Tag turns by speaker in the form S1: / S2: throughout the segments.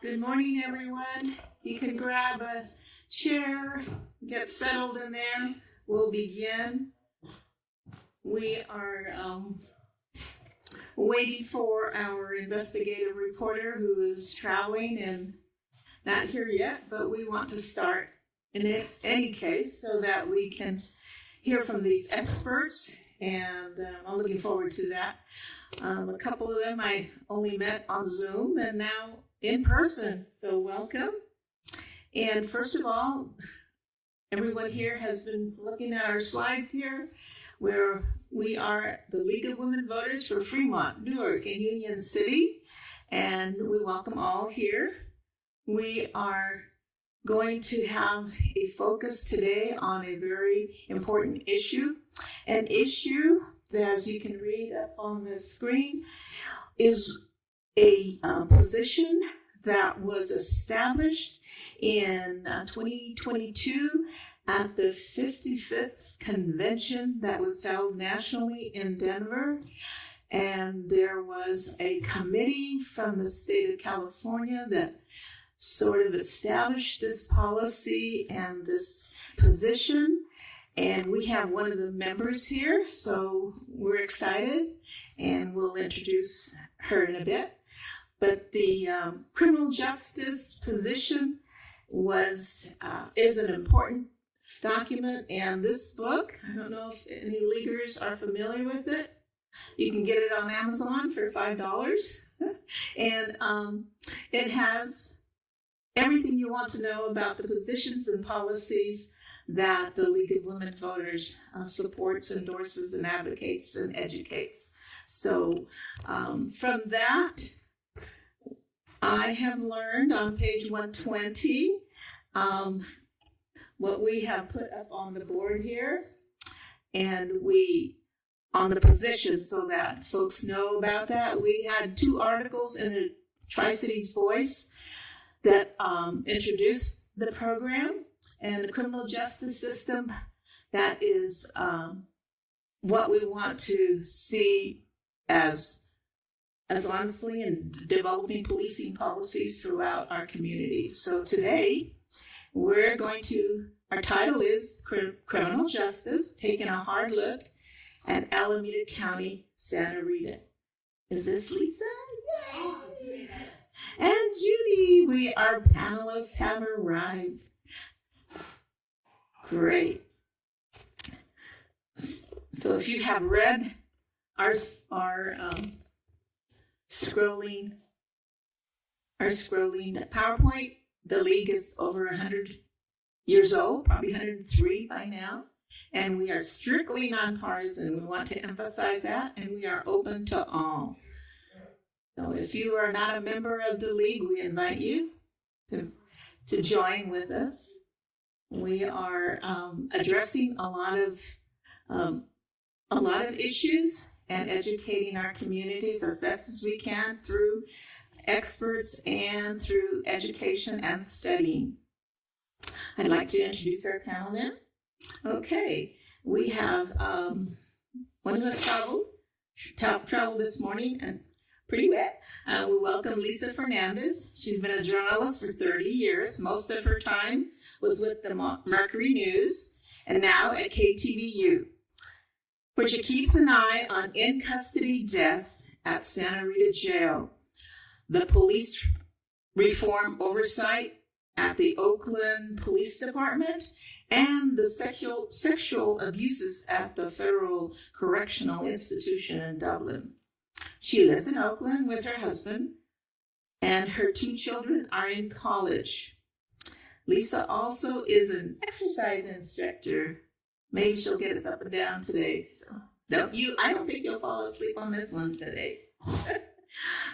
S1: Good morning, everyone. You can grab a chair, get settled in there. We'll begin. We are waiting for our investigative reporter who is traveling and not here yet, but we want to start in any case so that we can hear from these experts, and I'm looking forward to that. A couple of them I only met on Zoom and now in person, so welcome. And first of all, everyone here has been looking at our slides here, where we are the League of Women Voters for Fremont-Newark-Union City, and we welcome all here. We are going to have a focus today on a very important issue. An issue that, as you can read up on the screen, is a position that was established in 2022 at the 55th convention that was held nationally in Denver. And there was a committee from the state of California that sort of established this policy and this position. And we have one of the members here, so we're excited, and we'll introduce her in a bit. But the criminal justice position is an important document, and this book, I don't know if any leaguers are familiar with it. You can get it on Amazon for $5, and it has everything you want to know about the positions and policies that the League of Women Voters supports, endorses, and advocates and educates. So from that, I have learned on page 120 what we have put up on the board here, and on the position, so that folks know about that. We had 2 articles in the Tri-Cities Voice that introduced the program and the criminal justice system. That is what we want to see as honestly in developing policing policies throughout our communities. So today, our title is Criminal Justice, taking a hard look at Alameda County, Santa Rita. Is this Lisa? Yay! And Judy, our panelists have arrived. Great. So if you have read our scrolling PowerPoint, the League is over 100 years old, probably 103 by now, and we are strictly nonpartisan. We want to emphasize that, and we are open to all. So if you are not a member of the League, we invite you to join with us. We are addressing a lot of issues and educating our communities as best as we can through experts and through education and studying. I'd like to introduce our panel now. Okay, we have one of us traveled this morning and pretty wet. We welcome Lisa Fernandez. She's been a journalist for 30 years. Most of her time was with the Mercury News and now at KTVU, where she keeps an eye on in-custody deaths at Santa Rita Jail, the police reform oversight at the Oakland Police Department, and the sexual abuses at the Federal Correctional Institution in Dublin. She lives in Oakland with her husband, and her 2 children are in college. Lisa also is an exercise instructor. Maybe she'll get us up and down today. So I don't think you'll fall asleep on this one today.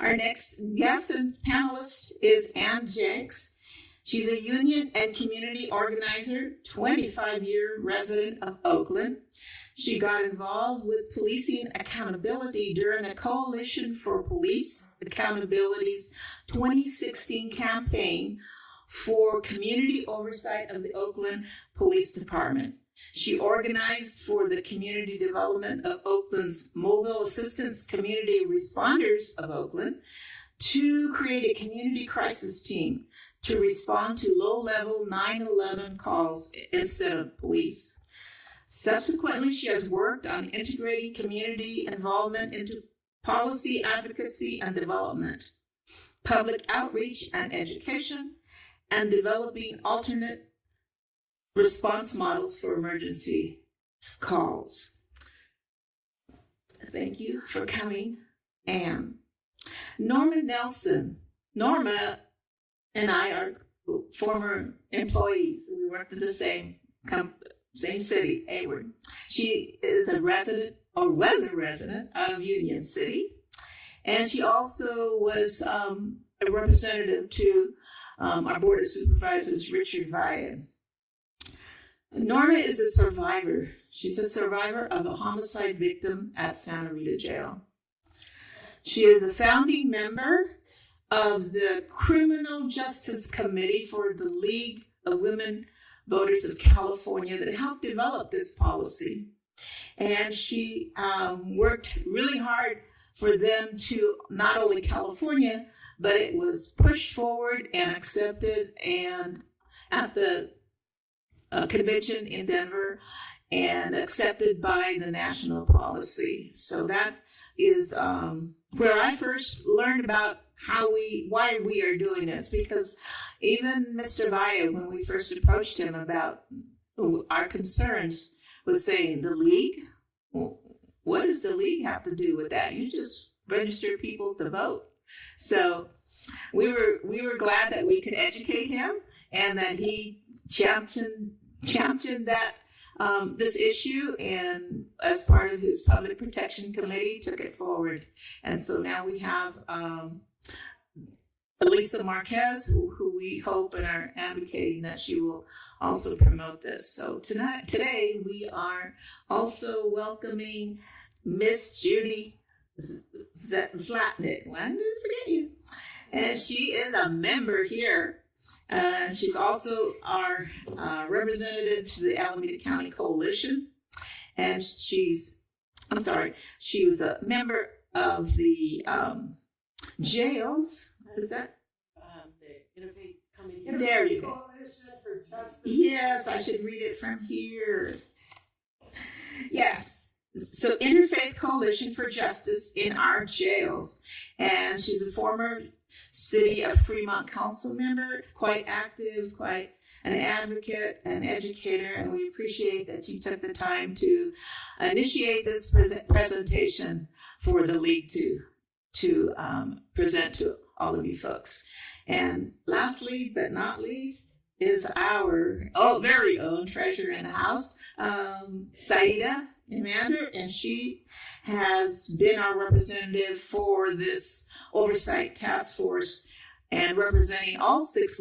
S1: Our next guest and panelist is Ann Jenks. She's a union and community organizer, 25-year resident of Oakland. She got involved with policing accountability during the Coalition for Police Accountability's 2016 campaign for community oversight of the Oakland Police Department. She organized for the community development of Oakland's Mobile Assistance Community Responders of Oakland to create a community crisis team to respond to low-level 911 calls instead of police. Subsequently, she has worked on integrating community involvement into policy advocacy and development, public outreach and education, and developing alternate response models for emergency calls. Thank you for coming, Anne. Norma Nelson. Norma and I are former employees. We worked at the same city, Hayward. She is a resident, or was a resident, of Union City. And she also was a representative to our Board of Supervisors, Richard Vaya. Norma is a survivor. She's a survivor of a homicide victim at Santa Rita Jail. She is a founding member of the Criminal Justice Committee for the League of Women Voters of California that helped develop this policy. And she worked really hard for them to, not only California, but it was pushed forward and accepted and at the convention in Denver and accepted by the national policy. So that is where I first learned about why we are doing this, because even Mr. Vaya, when we first approached him about our concerns, was saying, the league? What does the league have to do with that? You just register people to vote. So we were glad that we could educate him and that he championed that this issue, and as part of his public protection committee, took it forward. And so now we have Elisa Marquez, who we hope and are advocating that she will also promote this. So today we are also welcoming Miss Judy Zlatnik. I didn't forget you. And she is a member here. She's also our representative to the Alameda County Coalition. And she was a member of the jails. What is that?
S2: The Innovate Committee.
S1: There you go. Yes, I should read it from here. Yes. So Interfaith Coalition for Justice in Our Jails. And she's a former City of Fremont Council member, quite active, quite an advocate, an educator, and we appreciate that you took the time to initiate this presentation for the League to present to all of you folks. And lastly, but not least, is our very own treasurer in the house, Saida Emander, and she has been our representative for this oversight task force and representing all 6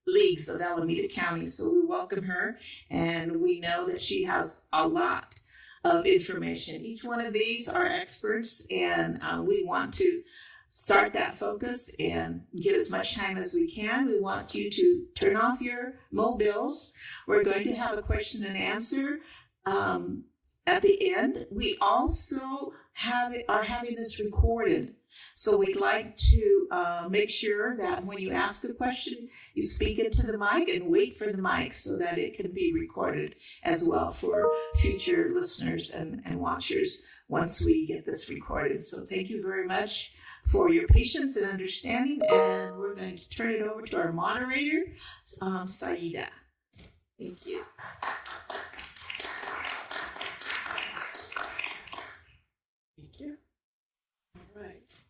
S1: leagues of Alameda County. So we welcome her, and we know that she has a lot of information. Each one of these are experts, and we want to start that focus and get as much time as we can. We want you to turn off your mobiles. We're going to have a question and answer at the end. We also are having this recorded. So we'd like to make sure that when you ask a question, you speak into the mic and wait for the mic so that it can be recorded as well for future listeners and watchers once we get this recorded. So thank you very much for your patience and understanding, and we're going to turn it over to our moderator, Saida. Thank you.
S2: Thank you. All right.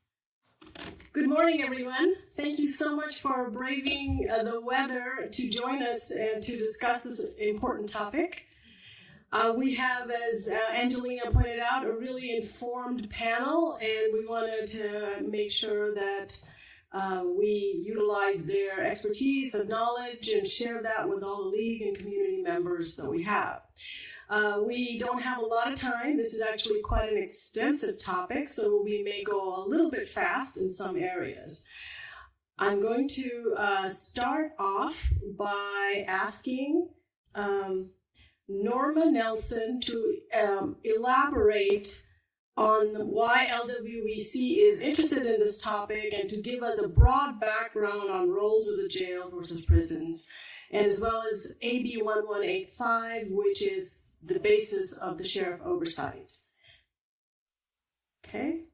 S2: Good morning, everyone. Thank you so much for braving the weather to join us and to discuss this important topic. We have, as Angelina pointed out, a really informed panel, and we wanted to make sure that we utilize their expertise and knowledge and share that with all the league and community members that we have. We don't have a lot of time. This is actually quite an extensive topic, so we may go a little bit fast in some areas. I'm going to start off by asking Norma Nelson to elaborate on why LWEC is interested in this topic and to give us a broad background on roles of the jails versus prisons, and as well as AB 1185, which is the basis of the sheriff oversight. Okay?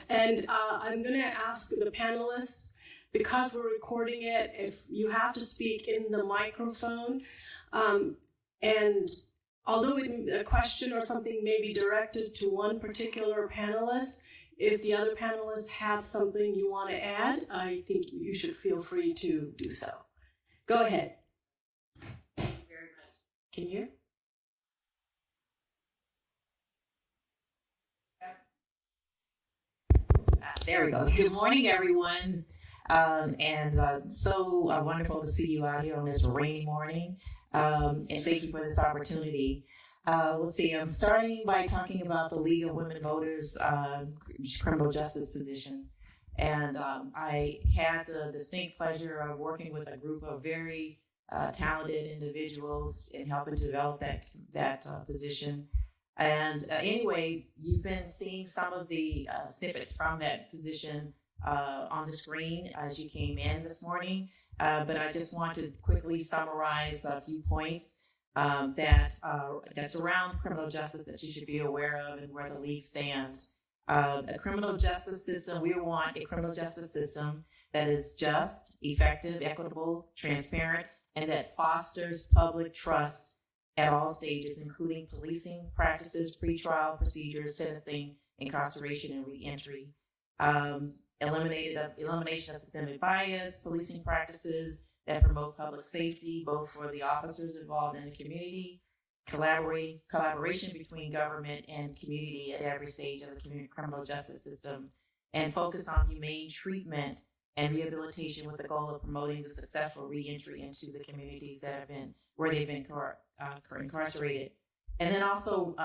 S2: And I'm going to ask the panelists, because we're recording it, if you have to speak in the microphone, and although a question or something may be directed to one particular panelist, if the other panelists have something you want to add, I think you should feel free to do so. Go ahead. Thank you very much. Can you?
S3: There we go. Good morning, everyone. So wonderful to see you out here on this rainy morning. And thank you for this opportunity. Let's see, I'm starting by talking about the League of Women Voters criminal justice position. And I had the distinct pleasure of working with a group of very talented individuals in helping to develop that position. And anyway, you've been seeing some of the snippets from that position on the screen as you came in this morning. But I just want to quickly summarize a few points that's around criminal justice that you should be aware of and where the League stands. A criminal justice system, we want a criminal justice system that is just, effective, equitable, transparent, and that fosters public trust at all stages, including policing practices, pretrial procedures, sentencing, incarceration, and reentry. Elimination of systemic bias, policing practices that promote public safety, both for the officers involved in the community, collaboration between government and community at every stage of the community criminal justice system, and focus on humane treatment and rehabilitation with the goal of promoting the successful reentry into the communities that have been where they've been incarcerated. And then also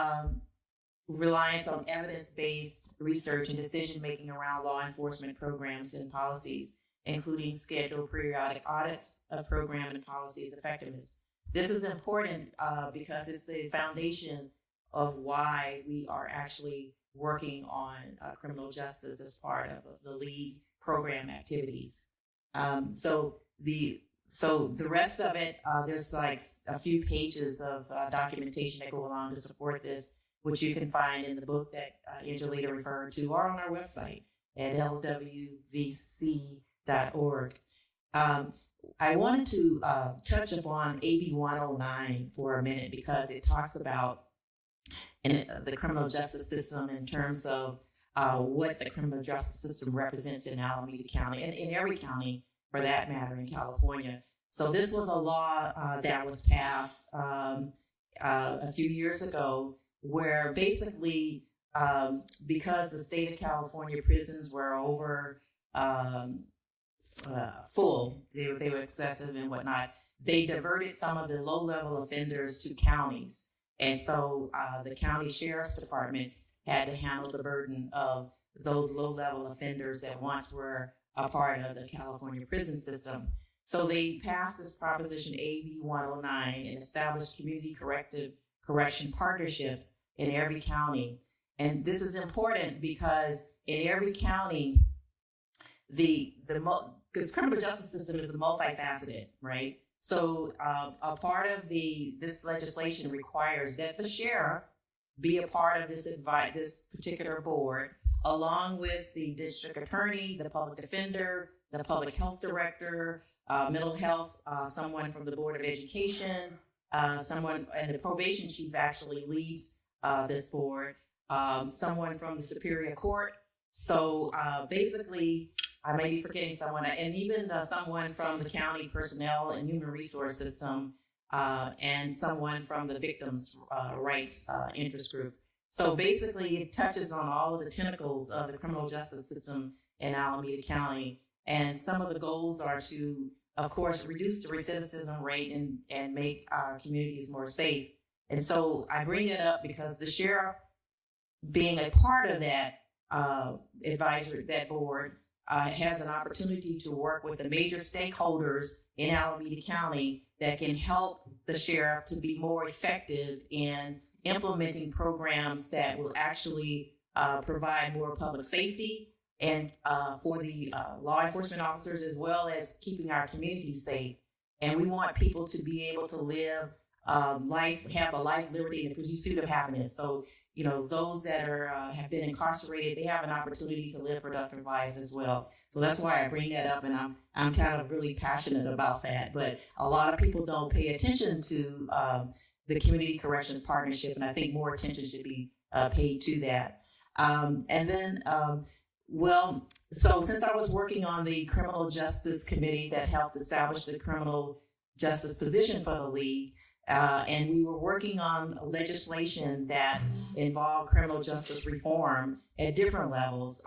S3: reliance on evidence-based research and decision-making around law enforcement programs and policies, including scheduled periodic audits of program and policies effectiveness. This is important because it's the foundation of why we are actually working on criminal justice as part of the League program activities. So the rest of it, there's like a few pages of documentation that go along to support this, which you can find in the book that Angelita referred to, or on our website at lwvc.org. I wanted to touch upon AB 109 for a minute because it talks about the criminal justice system in terms of what the criminal justice system represents in Alameda County and in every county for that matter in California. So this was a law that was passed a few years ago where basically because the state of California prisons were over full, they were excessive and whatnot, they diverted some of the low-level offenders to counties. And so the county sheriff's departments had to handle the burden of those low-level offenders that once were a part of the California prison system. So they passed this proposition AB 109 and established community correction partnerships in every county. And this is important because in every county, because criminal justice system is multifaceted, right? So a part of this legislation requires that the sheriff be a part of this particular board, along with the district attorney, the public defender, the public health director, mental health, someone from the Board of Education, and the probation chief actually leads this board, someone from the Superior Court. So basically, I may be forgetting someone, and even someone from the county personnel and human resource system, and someone from the victims' rights interest groups. So basically, it touches on all of the tentacles of the criminal justice system in Alameda County. And some of the goals are to, of course, reduce the recidivism rate and make our communities more safe. And so I bring it up because the sheriff, being a part of that advisory, that board, has an opportunity to work with the major stakeholders in Alameda County that can help the sheriff to be more effective in implementing programs that will actually provide more public safety and for the law enforcement officers, as well as keeping our community safe. And we want people to be able to live life, have a life, liberty, and the pursuit of happiness. So, you know, those that are have been incarcerated, they have an opportunity to live productive lives as well. So that's why I bring that up, and I'm kind of really passionate about that. But a lot of people don't pay attention to the Community Corrections Partnership, and I think more attention should be paid to that. So since I was working on the Criminal Justice Committee that helped establish the criminal justice position for the league, and we were working on legislation that involved criminal justice reform at different levels,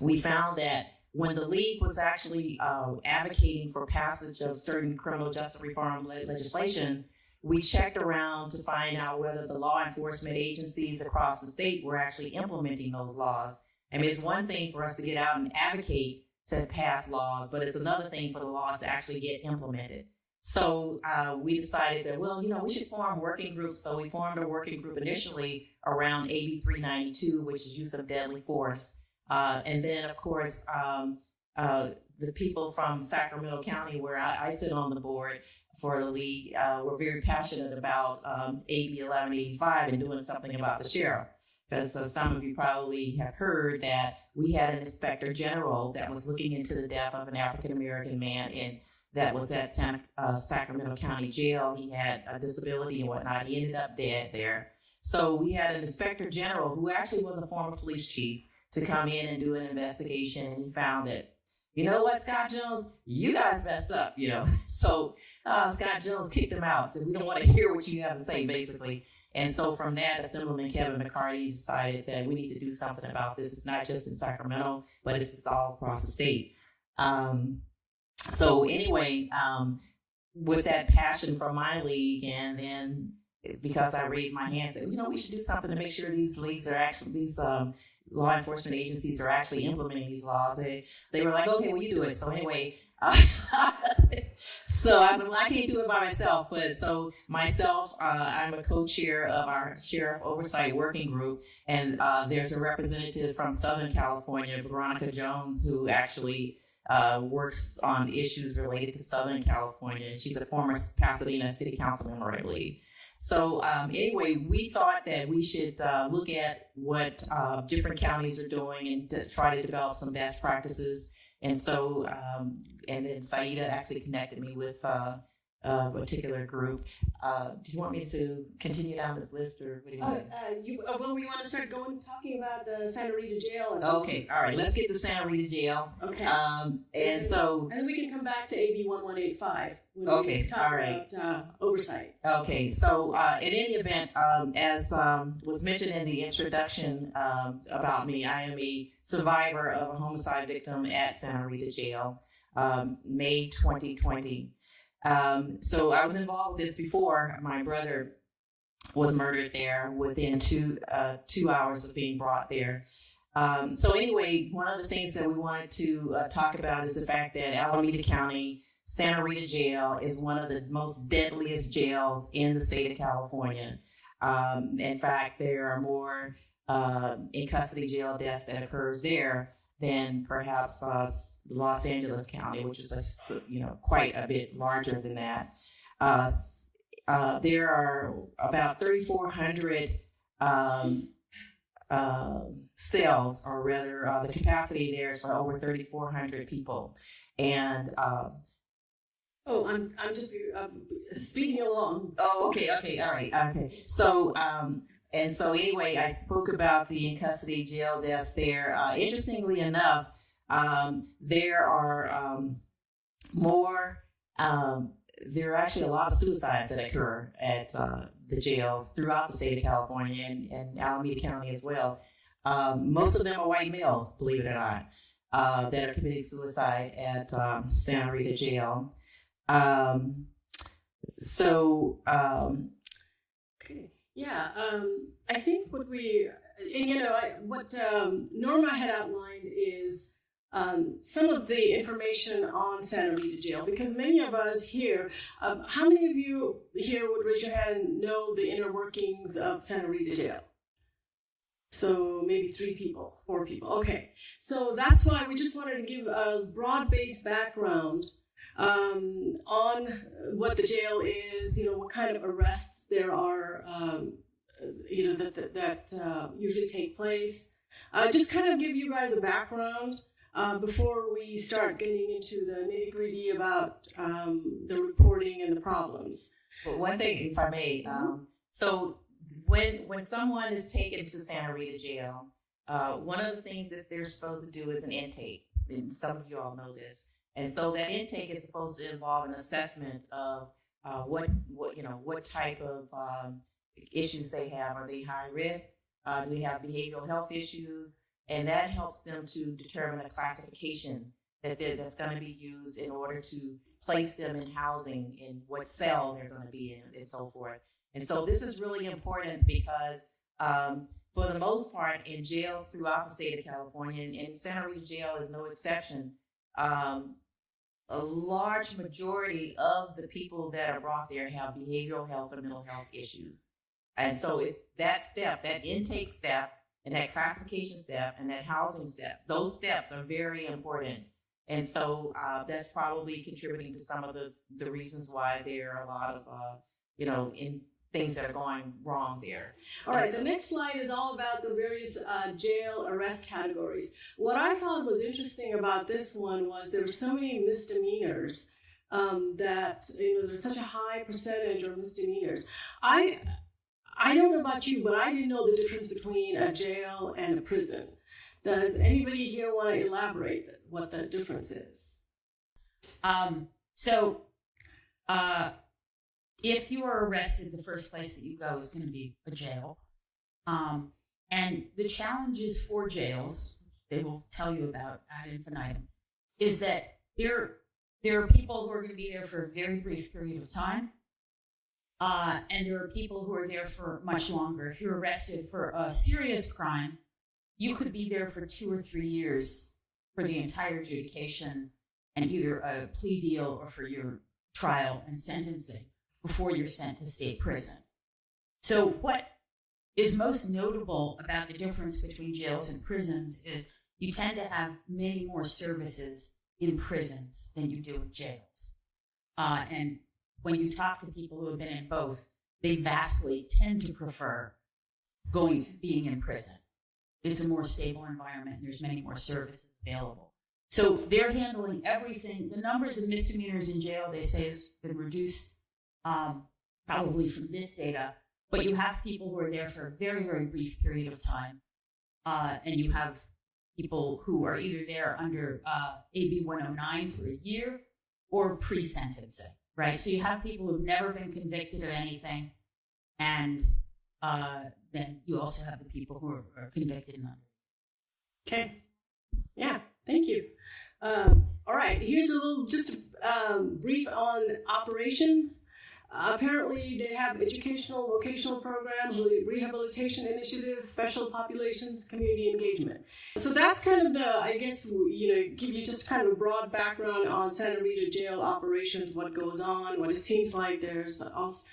S3: we found that when the league was actually advocating for passage of certain criminal justice reform legislation, we checked around to find out whether the law enforcement agencies across the state were actually implementing those laws. I mean, it's one thing for us to get out and advocate to pass laws, but it's another thing for the laws to actually get implemented. So we decided that, well, you know, we should form working groups. So we formed a working group initially around AB 392, which is use of deadly force. And then, of course, the people from Sacramento County, where I sit on the board for the league, were very passionate about AB 1185 and doing something about the sheriff. Because some of you probably have heard that we had an inspector general that was looking into the death of an African-American man that was at Sacramento County Jail. He had a disability and whatnot. He ended up dead there. So we had an inspector general who actually was a former police chief to come in and do an investigation. And he found that, you know what, Scott Jones, you guys messed up, you know. So Scott Jones kicked him out, said, we don't want to hear what you have to say, basically. And so from that, Assemblyman Kevin McCarty decided that we need to do something about this. It's not just in Sacramento, but it's all across the state. So anyway, with that passion for my league, and then because I raised my hand, said, you know, we should do something to make sure these leagues are actually, these law enforcement agencies are actually implementing these laws. They were like, okay, well, you do it. So anyway, so I said, well, I can't do it by myself. But so myself, I'm a co-chair of our Sheriff Oversight Working Group. And there's a representative from Southern California, Veronica Jones, who actually works on issues related to Southern California. She's a former Pasadena City Council member, I believe. So anyway, we thought that we should look at what different counties are doing and to try to develop some best practices. And so, and then Saida actually connected me with a particular group. Do you want me to continue down this list, or what do you want?
S2: Well, we want to start talking about the Santa Rita Jail.
S3: Okay, all right, let's get to Santa Rita Jail.
S2: Okay.
S3: And then
S2: we can come back to AB 1185 when
S3: okay,
S2: we talk
S3: all right.
S2: about oversight. Okay,
S3: so in any event, as was mentioned in the introduction about me, I am a survivor of a homicide victim at Santa Rita Jail, May 2020. So I was involved with this before my brother was murdered there within 2 hours of being brought there. So anyway, one of the things that we wanted to talk about is the fact that Alameda County, Santa Rita Jail is one of the most deadliest jails in the state of California. In fact, there are more in custody jail deaths that occurs there than perhaps Los Angeles County, which is quite a bit larger than that. There are about 3,400 cells, or rather, the capacity there is for over 3,400 people, and
S2: I'm just speeding along.
S3: Oh, okay, all right, okay. So. And so anyway, I spoke about the in custody jail deaths there. Interestingly enough, there are there are actually a lot of suicides that occur at the jails throughout the state of California and Alameda County as well. Most of them are white males, believe it or not, that are committing suicide at Santa Rita Jail.
S2: Okay. Yeah, I think what Norma had outlined is some of the information on Santa Rita Jail, because many of us here, how many of you here would raise your hand and know the inner workings of Santa Rita Jail? So maybe 3 people, 4 people. Okay, so that's why we just wanted to give a broad-based background on what the jail is, what kind of arrests there are, that usually take place. Just kind of give you guys a background before we start getting into the nitty-gritty about the reporting and the problems.
S3: But one thing, if I may, so when someone is taken to Santa Rita Jail, one of the things that they're supposed to do is an intake, and some of you all know this. And so that intake is supposed to involve an assessment of what type of issues they have. Are they high risk? Do they have behavioral health issues? And that helps them to determine a classification that's going to be used in order to place them in housing, in what cell they're going to be in, and so forth. And so this is really important because for the most part in jails throughout the state of California, and Santa Rita Jail is no exception, a large majority of the people that are brought there have behavioral health or mental health issues. And so it's that step, that intake step, and that classification step, and that housing step. Those steps are very important. And so that's probably contributing to some of the reasons why there are a lot of, in things that are going wrong there.
S2: All right, the next slide is all about the various jail arrest categories. What I thought was interesting about this one was there were so many misdemeanors that, there's such a high percentage of misdemeanors. I don't know about you, but I didn't know the difference between a jail and a prison. Does anybody here want to elaborate what the difference is?
S4: If you are arrested, the first place that you go is going to be a jail. And the challenges for jails, they will tell you about ad infinitum, is that there are people who are going to be there for a very brief period of time. And there are people who are there for much longer. If you're arrested for a serious crime, you could be there for 2 or 3 years for the entire adjudication and either a plea deal or for your trial and sentencing before you're sent to state prison. So what is most notable about the difference between jails and prisons is you tend to have many more services in prisons than you do in jails. And when you talk to people who have been in both, they vastly tend to prefer being in prison. It's a more stable environment. There's many more services available. So they're handling everything. The numbers of misdemeanors in jail, they say, has been reduced probably from this data. But you have people who are there for a very, very brief period of time. And you have people who are either there under AB 109 for a year or pre-sentencing, right? So you have people who've never been convicted of anything. And then you also have the people who are convicted and under.
S2: Okay. Yeah, thank you. All right, here's a little, just brief on operations. Apparently, they have educational, vocational programs, rehabilitation initiatives, special populations, community engagement. So that's kind of give you just kind of a broad background on Santa Rita Jail operations, what goes on, what it seems like there's also,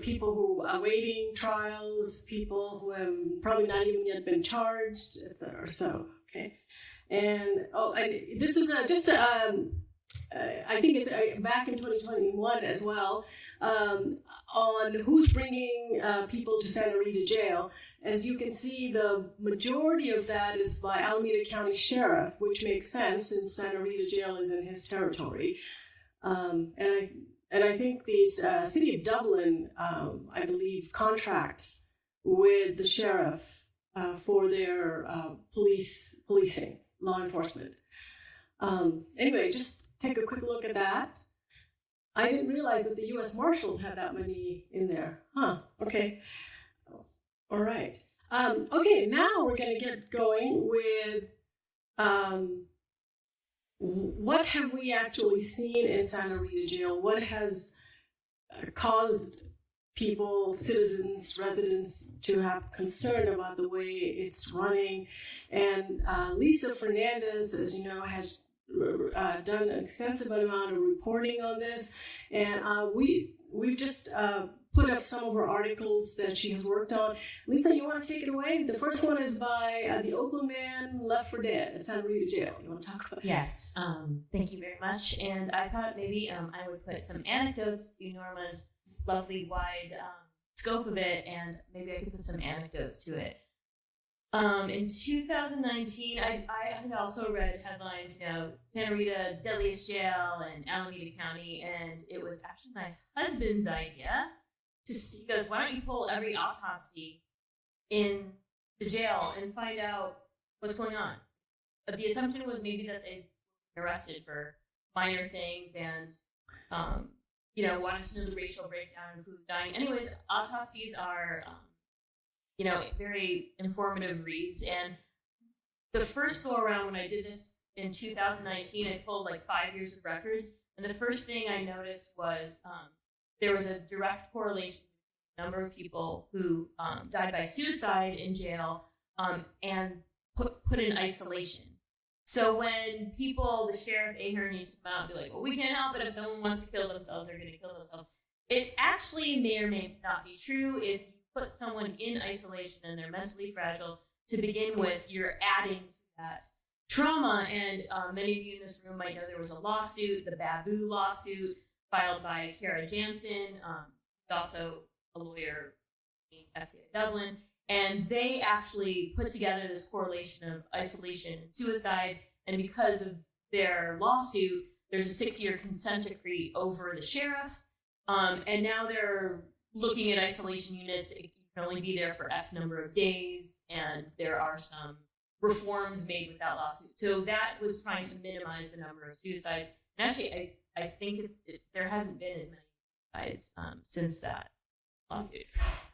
S2: people who are awaiting trials, people who have probably not even yet been charged, etc. So, okay. And this is I think it's back in 2021 as well, on who's bringing people to Santa Rita Jail. As you can see, the majority of that is by Alameda County Sheriff, which makes sense since Santa Rita Jail is in his territory. And I think the city of Dublin, I believe, contracts with the sheriff for their policing, law enforcement. Anyway, just take a quick look at that. I didn't realize that the U.S. Marshals had that many in there. Huh, okay. All right. Okay, now we're going to get going with what have we actually seen in Santa Rita Jail? What has caused people, citizens, residents to have concern about the way it's running. And Lisa Fernandez, as you know, has done an extensive amount of reporting on this. And we've just put up some of her articles that she has worked on. Lisa, you want to take it away? The first one is by The Oakland Man Left for Dead at Santa Rita Jail. You want to talk about it?
S5: Yes, thank you very much. And I thought maybe I would put some anecdotes to Norma's lovely wide scope of it, and maybe I could put some anecdotes to it. In 2019, I had also read headlines, Santa Rita, deadliest jail, and Alameda County, and it was actually my husband's idea. He goes, why don't you pull every autopsy in the jail and find out what's going on? But the assumption was maybe that they'd been arrested for minor things and, wanted to know the racial breakdown of who's dying. Anyways, autopsies are, very informative reads. And the first go around when I did this in 2019, I pulled like 5 years of records. And the first thing I noticed was there was a direct correlation with the number of people who died by suicide in jail and put in isolation. So when the sheriff Ahern used to come out and be like, well, we can't help it if someone wants to kill themselves, they're going to kill themselves. It actually may or may not be true. If you put someone in isolation and they're mentally fragile, to begin with, you're adding to that trauma. And many of you in this room might know there was a lawsuit, the Babu lawsuit, filed by Kara Jansen, also a lawyer in FCI Dublin. And they actually put together this correlation of isolation and suicide. And because of their lawsuit, there's a 6-year consent decree over the sheriff. And now they're looking at isolation units. It can only be there for X number of days. And there are some reforms made with that lawsuit. So that was trying to minimize the number of suicides. And actually, I think there hasn't been as many suicides since that lawsuit.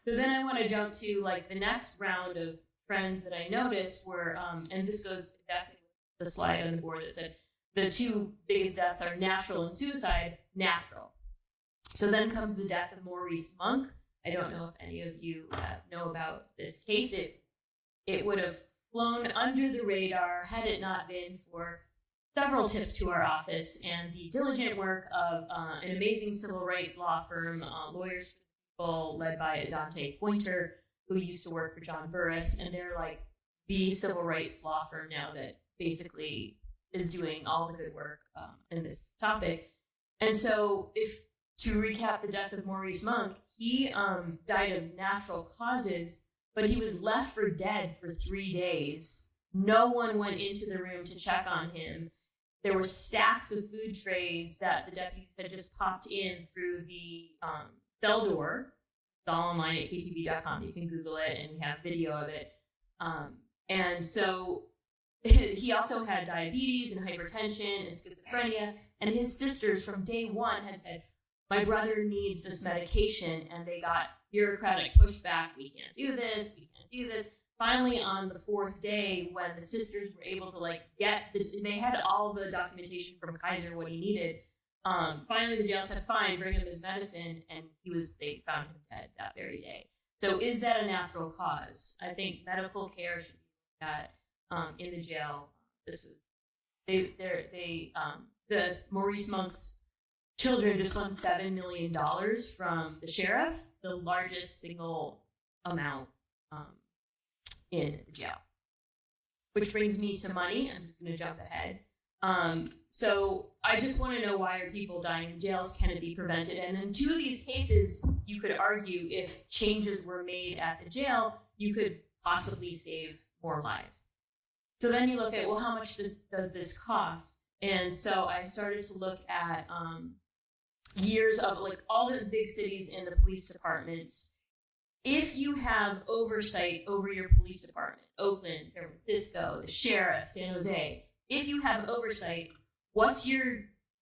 S5: So then I want to jump to like the next round of trends that I noticed were, and this goes exactly with the slide on the board that said the 2 biggest deaths are natural and suicide. Natural. So then comes the death of Maurice Monk. I don't know if any of you know about this case. It would have flown under the radar had it not been for several tips to our office and the diligent work of an amazing civil rights law firm, Lawyers for People, led by Adante Pointer, who used to work for John Burris, and they're like the civil rights law firm now that basically is doing all the good work in this topic. And so, to recap the death of Maurice Monk, he died of natural causes, but he was left for dead for 3 days. No one went into the room to check on him. There were stacks of food trays that the deputies had just popped in through the cell door. It's all online at KTVU.com. You can Google it, and we have video of it. And so he also had diabetes and hypertension and schizophrenia. And his sisters from day one had said, my brother needs this medication. And they got bureaucratic pushback. We can't do this. We can't do this. Finally, on the 4th day, when the sisters were able to they had all the documentation from Kaiser, what he needed. Finally, the jail said, fine, bring him his medicine. And they found him dead that very day. So is that a natural cause? I think medical care should be looked at in the jail. The Maurice Monk's children just won $7 million from the sheriff, the largest single amount in the jail. Which brings me to money. I'm just going to jump ahead. So I just want to know, why are people dying in jails? Can it be prevented? And in 2 of these cases, you could argue if changes were made at the jail, you could possibly save more lives. So then you look at, well, how much does this cost? And so I started to look at years of all the big cities and the police departments. If you have oversight over your police department, Oakland, San Francisco, the sheriff, San Jose, if you have oversight, what's your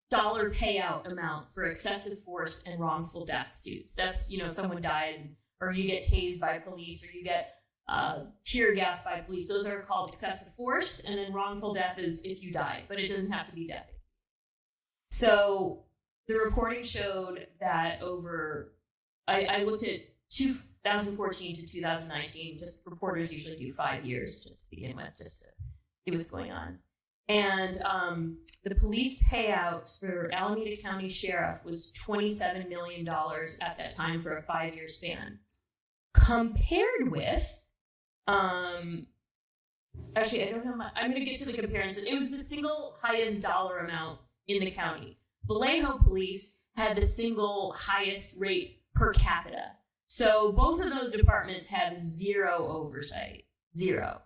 S5: dollar payout amount for excessive force and wrongful death suits? That's, someone dies, or you get tased by police, or you get tear gas by police. Those are called excessive force, and then wrongful death is if you die, but it doesn't have to be death. So the reporting showed that over I looked at 2014 to 2019. Just reporters usually do 5 years just to begin with, just to see what's going on. And the police payouts for Alameda County Sheriff was $27 million at that time for a 5-year span. Compared with, actually, I don't know, I'm going to get to the comparison. It was the single highest dollar amount in the county. Vallejo Police had the single highest rate per capita. So both of those departments have zero oversight. Zero.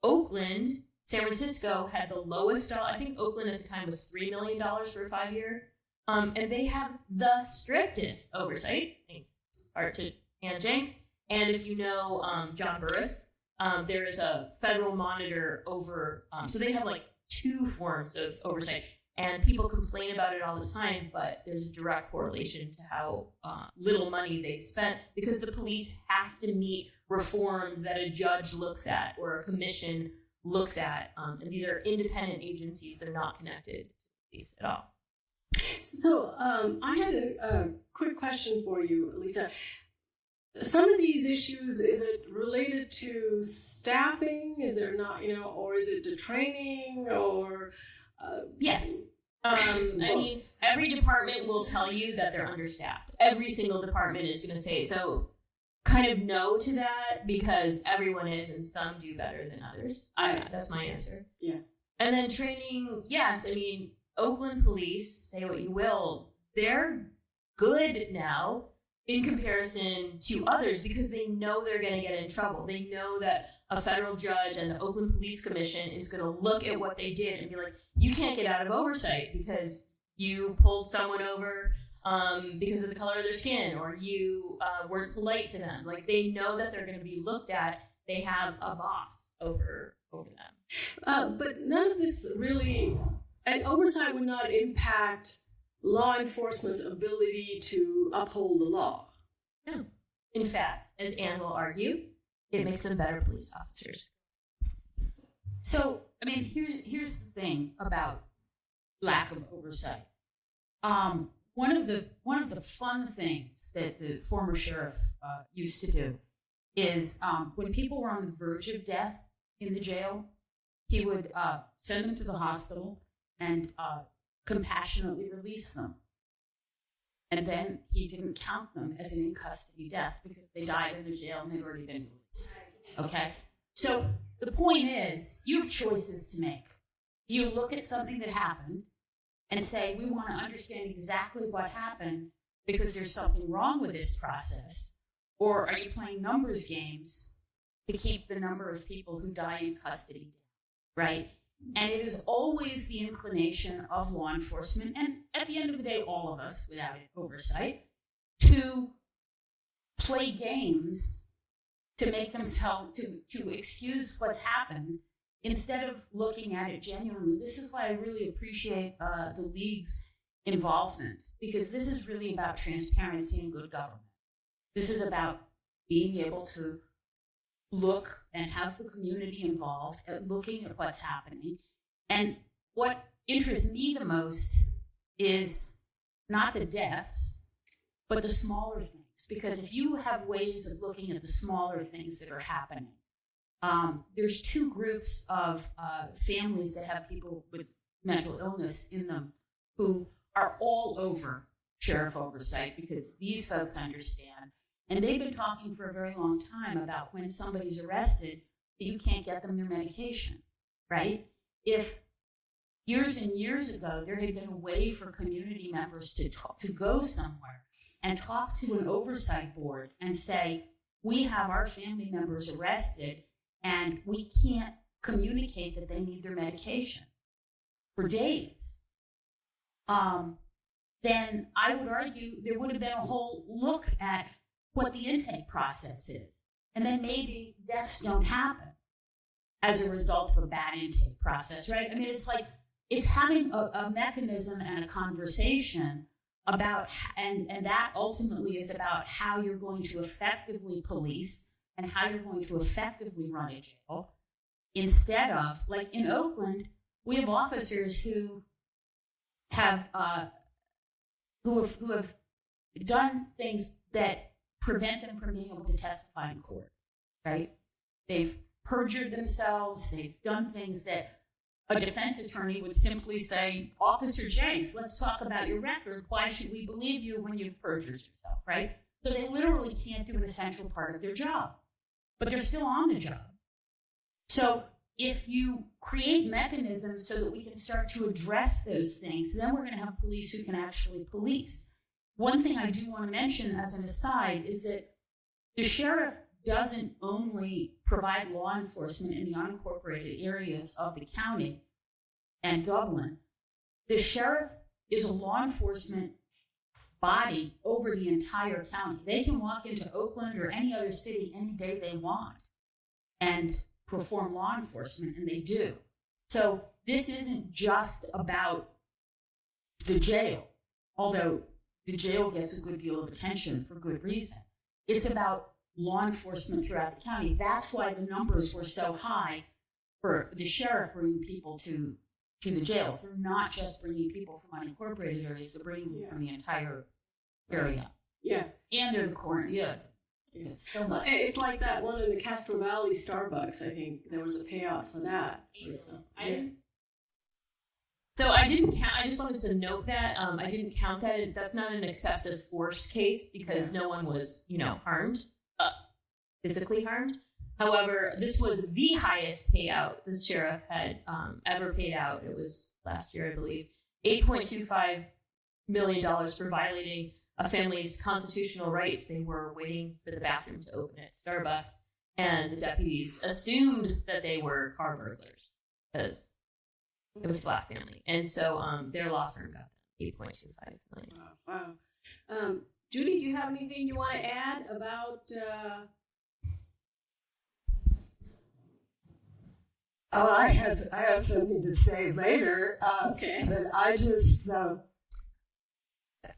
S5: Oakland, San Francisco had the lowest dollar. I think Oakland at the time was $3 million for a 5-year. And they have the strictest oversight. Thanks. Art to Anna Jenks. And if you know John Burris, there is a federal monitor over, so they have like 2 forms of oversight. And people complain about it all the time, but there's a direct correlation to how little money they've spent because the police have to meet reforms that a judge looks at or a commission looks at. And these are independent agencies that are not connected to the police at all.
S2: So I had a quick question for you, Lisa. Some of these issues, is it related to staffing? Is there not, or is it to training or...
S5: Yes. I mean, every department will tell you that they're understaffed. Every single department is going to say so. Kind of no to that because everyone is, and some do better than others. That's my answer.
S2: Yeah.
S5: And then training, yes. I mean, Oakland police, say what you will, they're good now in comparison to others because they know they're going to get in trouble. They know that a federal judge and the Oakland Police Commission is going to look at what they did and be like, you can't get out of oversight because you pulled someone over because of the color of their skin or you weren't polite to them. Like they know that they're going to be looked at. They have a boss over them.
S2: But none of this really, and oversight would not impact law enforcement's ability to uphold the law.
S5: No. In fact, as Anne will argue, it makes them better police officers.
S4: So, I mean, here's the thing about lack of oversight. One of the fun things that the former sheriff used to do is when people were on the verge of death in the jail, he would send them to the hospital and compassionately release them. And then he didn't count them as an in-custody death because they died in the jail and they'd already been released. Okay? So the point is, you have choices to make. Do you look at something that happened and say, we want to understand exactly what happened because there's something wrong with this process? Or are you playing numbers games to keep the number of people who die in custody down, right? And it is always the inclination of law enforcement, and at the end of the day, all of us, without oversight, to play games to make themselves, to excuse what's happened, instead of looking at it genuinely. This is why I really appreciate the League's involvement, because this is really about transparency and good government. This is about being able to look and have the community involved at looking at what's happening. And what interests me the most is not the deaths, but the smaller things. Because if you have ways of looking at the smaller things that are happening, there's 2 groups of families that have people with mental illness in them who are all over sheriff oversight because these folks understand. And they've been talking for a very long time about when somebody's arrested, that you can't get them their medication, right? If years and years ago, there had been a way for community members to go somewhere and talk to an oversight board and say, we have our family members arrested and we can't communicate that they need their medication for days, then I would argue there would have been a whole look at what the intake process is. And then maybe deaths don't happen as a result of a bad intake process, right? I mean, it's like, it's having a mechanism and a conversation about, and that ultimately is about how you're going to effectively police and how you're going to effectively run a jail, instead of, like in Oakland, we have officers who have done things that prevent them from being able to testify in court, right? They've perjured themselves. They've done things that a defense attorney would simply say, Officer Jenks, let's talk about your record. Why should we believe you when you've perjured yourself, right? So they literally can't do an essential part of their job, but they're still on the job. So if you create mechanisms so that we can start to address those things, then we're going to have police who can actually police. One thing I do want to mention as an aside is that the sheriff doesn't only provide law enforcement in the unincorporated areas of the county and Dublin. The sheriff is a law enforcement body over the entire county. They can walk into Oakland or any other city any day they want and perform law enforcement, and they do. So this isn't just about the jail, although the jail gets a good deal of attention for good reason. It's about law enforcement throughout the county. That's why the numbers were so high for the sheriff bringing people to the jails. They're not just bringing people from unincorporated areas, they're bringing them from the entire area.
S2: Yeah.
S4: And they're the corner, yeah. So much.
S2: It's like that one in the Castro Valley Starbucks. I think there was a payout for that.
S5: I didn't count. I just wanted to note that I didn't count that. That's not an excessive force case because no one was, harmed, physically harmed. However, this was the highest payout the sheriff had ever paid out. It was last year, I believe, $8.25 million for violating a family's constitutional rights. They were waiting for the bathroom to open at Starbucks, and the deputies assumed that they were car burglars because it was a Black family. And so their law firm got them $8.25 million.
S2: Wow. Judy, do you have anything you want to add about...
S6: Oh, I have something to say later.
S2: Okay.
S6: But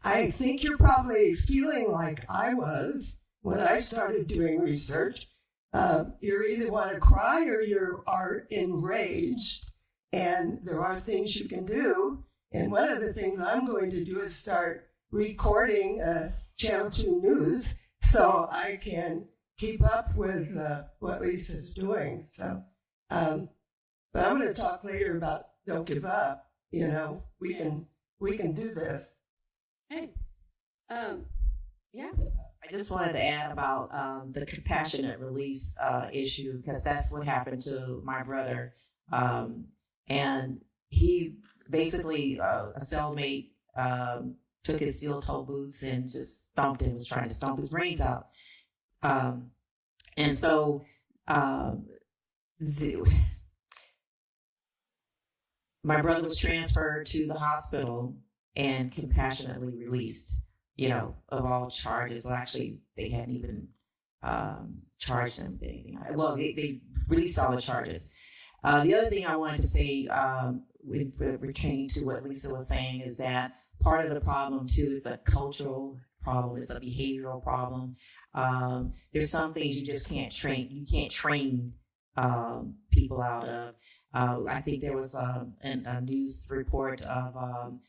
S6: I think you're probably feeling like I was when I started doing research. You either want to cry or you are enraged, and there are things you can do. And one of the things I'm going to do is start recording Channel 2 News so I can keep up with what Lisa's doing. So, but I'm going to talk later about don't give up. We can do this.
S2: Hey. Yeah.
S3: I just wanted to add about the compassionate release issue, because that's what happened to my brother. And he basically, a cellmate, took his steel-toe boots and just stomped him, was trying to stomp his brains out. And so my brother was transferred to the hospital and compassionately released, of all charges. Well, actually, they hadn't even charged him with anything. Well, they released all the charges. The other thing I wanted to say, pertaining to what Lisa was saying, is that part of the problem, too, is a cultural problem. It's a behavioral problem. There's some things you just can't train. You can't train people out of. I think there was a news report of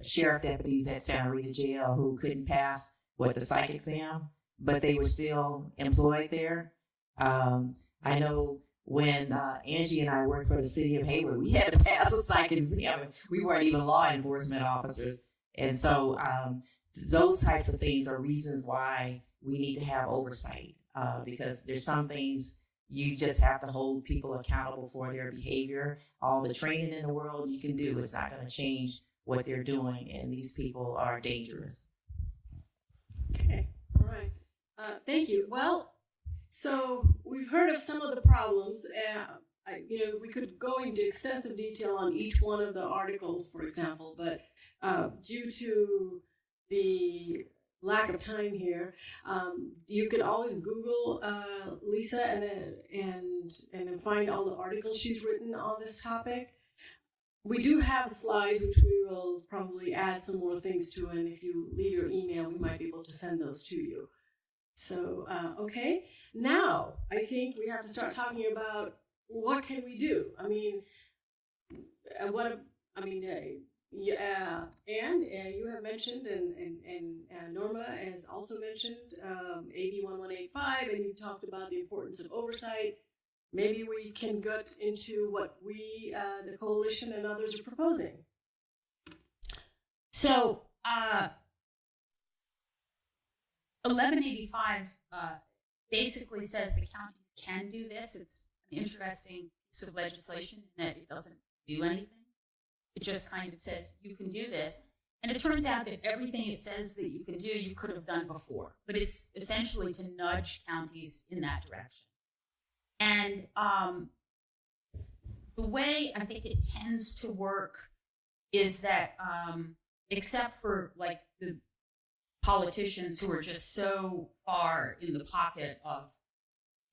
S3: sheriff deputies at Santa Rita Jail who couldn't pass the psych exam, but they were still employed there. I know when Angie and I worked for the city of Hayward, we had to pass a psych exam. We weren't even law enforcement officers. And so those types of things are reasons why we need to have oversight, because there's some things you just have to hold people accountable for their behavior. All the training in the world you can do is not going to change what they're doing, and these people are dangerous.
S2: Okay, all right. Thank you. Well, so we've heard of some of the problems. We could go into extensive detail on each one of the articles, for example, but due to the lack of time here, you can always Google Lisa and find all the articles she's written on this topic. We do have slides, which we will probably add some more things to, and if you leave your email, we might be able to send those to you. So, okay. Now, I think we have to start talking about what can we do. Yeah, and you have mentioned, and Norma has also mentioned AB 1185, and you talked about the importance of oversight. Maybe we can get into what we, the coalition, and others are proposing.
S4: So, 1185 basically says the counties can do this. It's an interesting piece of legislation in that it doesn't do anything. It just kind of says you can do this. And it turns out that everything it says that you can do, you could have done before. But it's essentially to nudge counties in that direction. And the way I think it tends to work is that, except for like the politicians who are just so far in the pocket of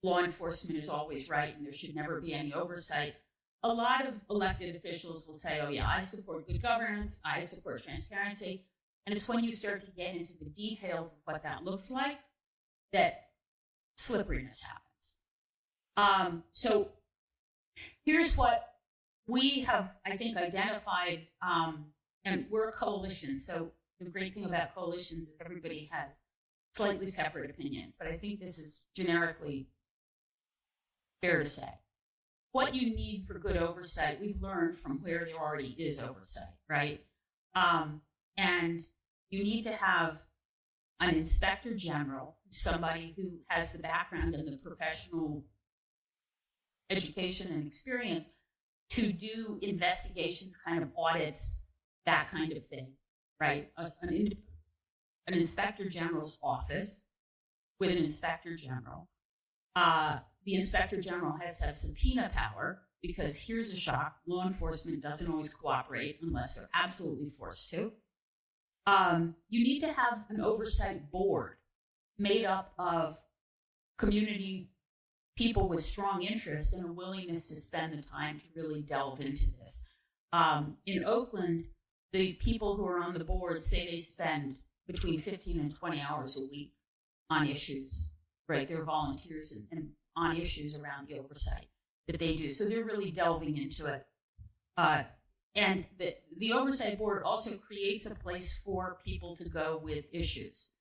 S4: law enforcement is always right and there should never be any oversight, a lot of elected officials will say, oh yeah, I support good governance, I support transparency. And it's when you start to get into the details of what that looks like that slipperiness happens. So here's what we have, I think, identified, and we're a coalition. So the great thing about coalitions is everybody has slightly separate opinions, but I think this is generically fair to say. What you need for good oversight, we've learned from where there already is oversight, right? And you need to have an inspector general, somebody who has the background and the professional education and experience to do investigations, kind of audits, that kind of thing, right? An inspector general's office with an inspector general. The inspector general has to have subpoena power because here's a shock, law enforcement doesn't always cooperate unless they're absolutely forced to. You need to have an oversight board made up of community people with strong interest and a willingness to spend the time to really delve into this. In Oakland, the people who are on the board say they spend between 15 and 20 hours a week on issues, right? They're volunteers and on issues around the oversight that they do. So they're really delving into it. And the oversight board also creates a place for people to go with issues.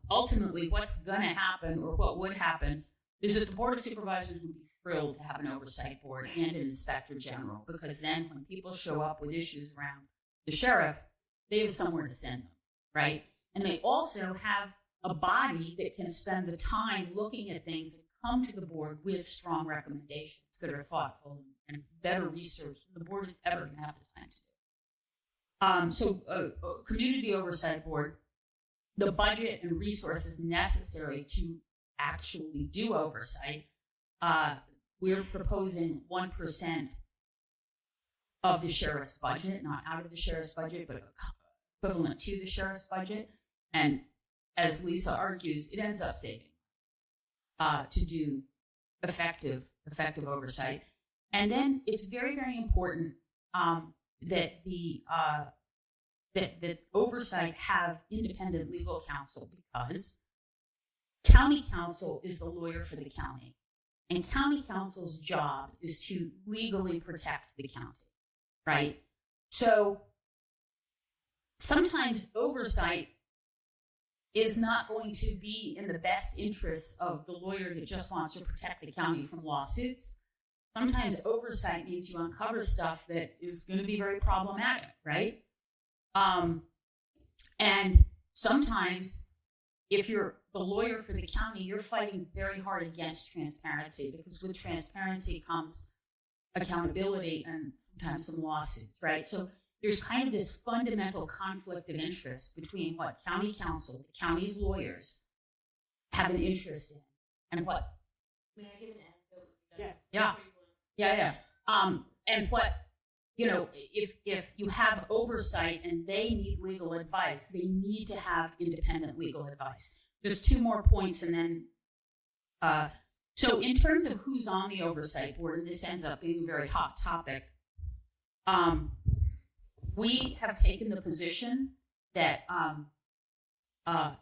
S4: Ultimately, what's going to happen, or what would happen, is that the Board of Supervisors would be thrilled to have an oversight board and an inspector general, because then when people show up with issues around the sheriff, they have somewhere to send them, right? And they also have a body that can spend the time looking at things and come to the board with strong recommendations that are thoughtful and better research than the board is ever going to have the time to do. So community oversight board, the budget and resources necessary to actually do oversight, we're proposing 1% of the sheriff's budget, not out of the sheriff's budget, but equivalent to the sheriff's budget. And as Lisa argues, it ends up saving to do effective oversight. And then it's very, very important that that oversight have independent legal counsel, because county counsel is the lawyer for the county, and county counsel's job is to legally protect the county, right? So sometimes oversight is not going to be in the best interests of the lawyer that just wants to protect the county from lawsuits. Sometimes oversight means you uncover stuff that is going to be very problematic, right? And sometimes if you're the lawyer for the county, you're fighting very hard against transparency, because with transparency comes accountability and sometimes some lawsuits, right? So there's kind of this fundamental conflict of interest between what county counsel, the county's lawyers, have an interest in, and what.
S5: May I give an anecdote?
S4: Yeah. And what, if you have oversight and they need legal advice, they need to have independent legal advice. There's two more points, and then, so in terms of who's on the oversight board, and this ends up being a very hot topic, we have taken the position that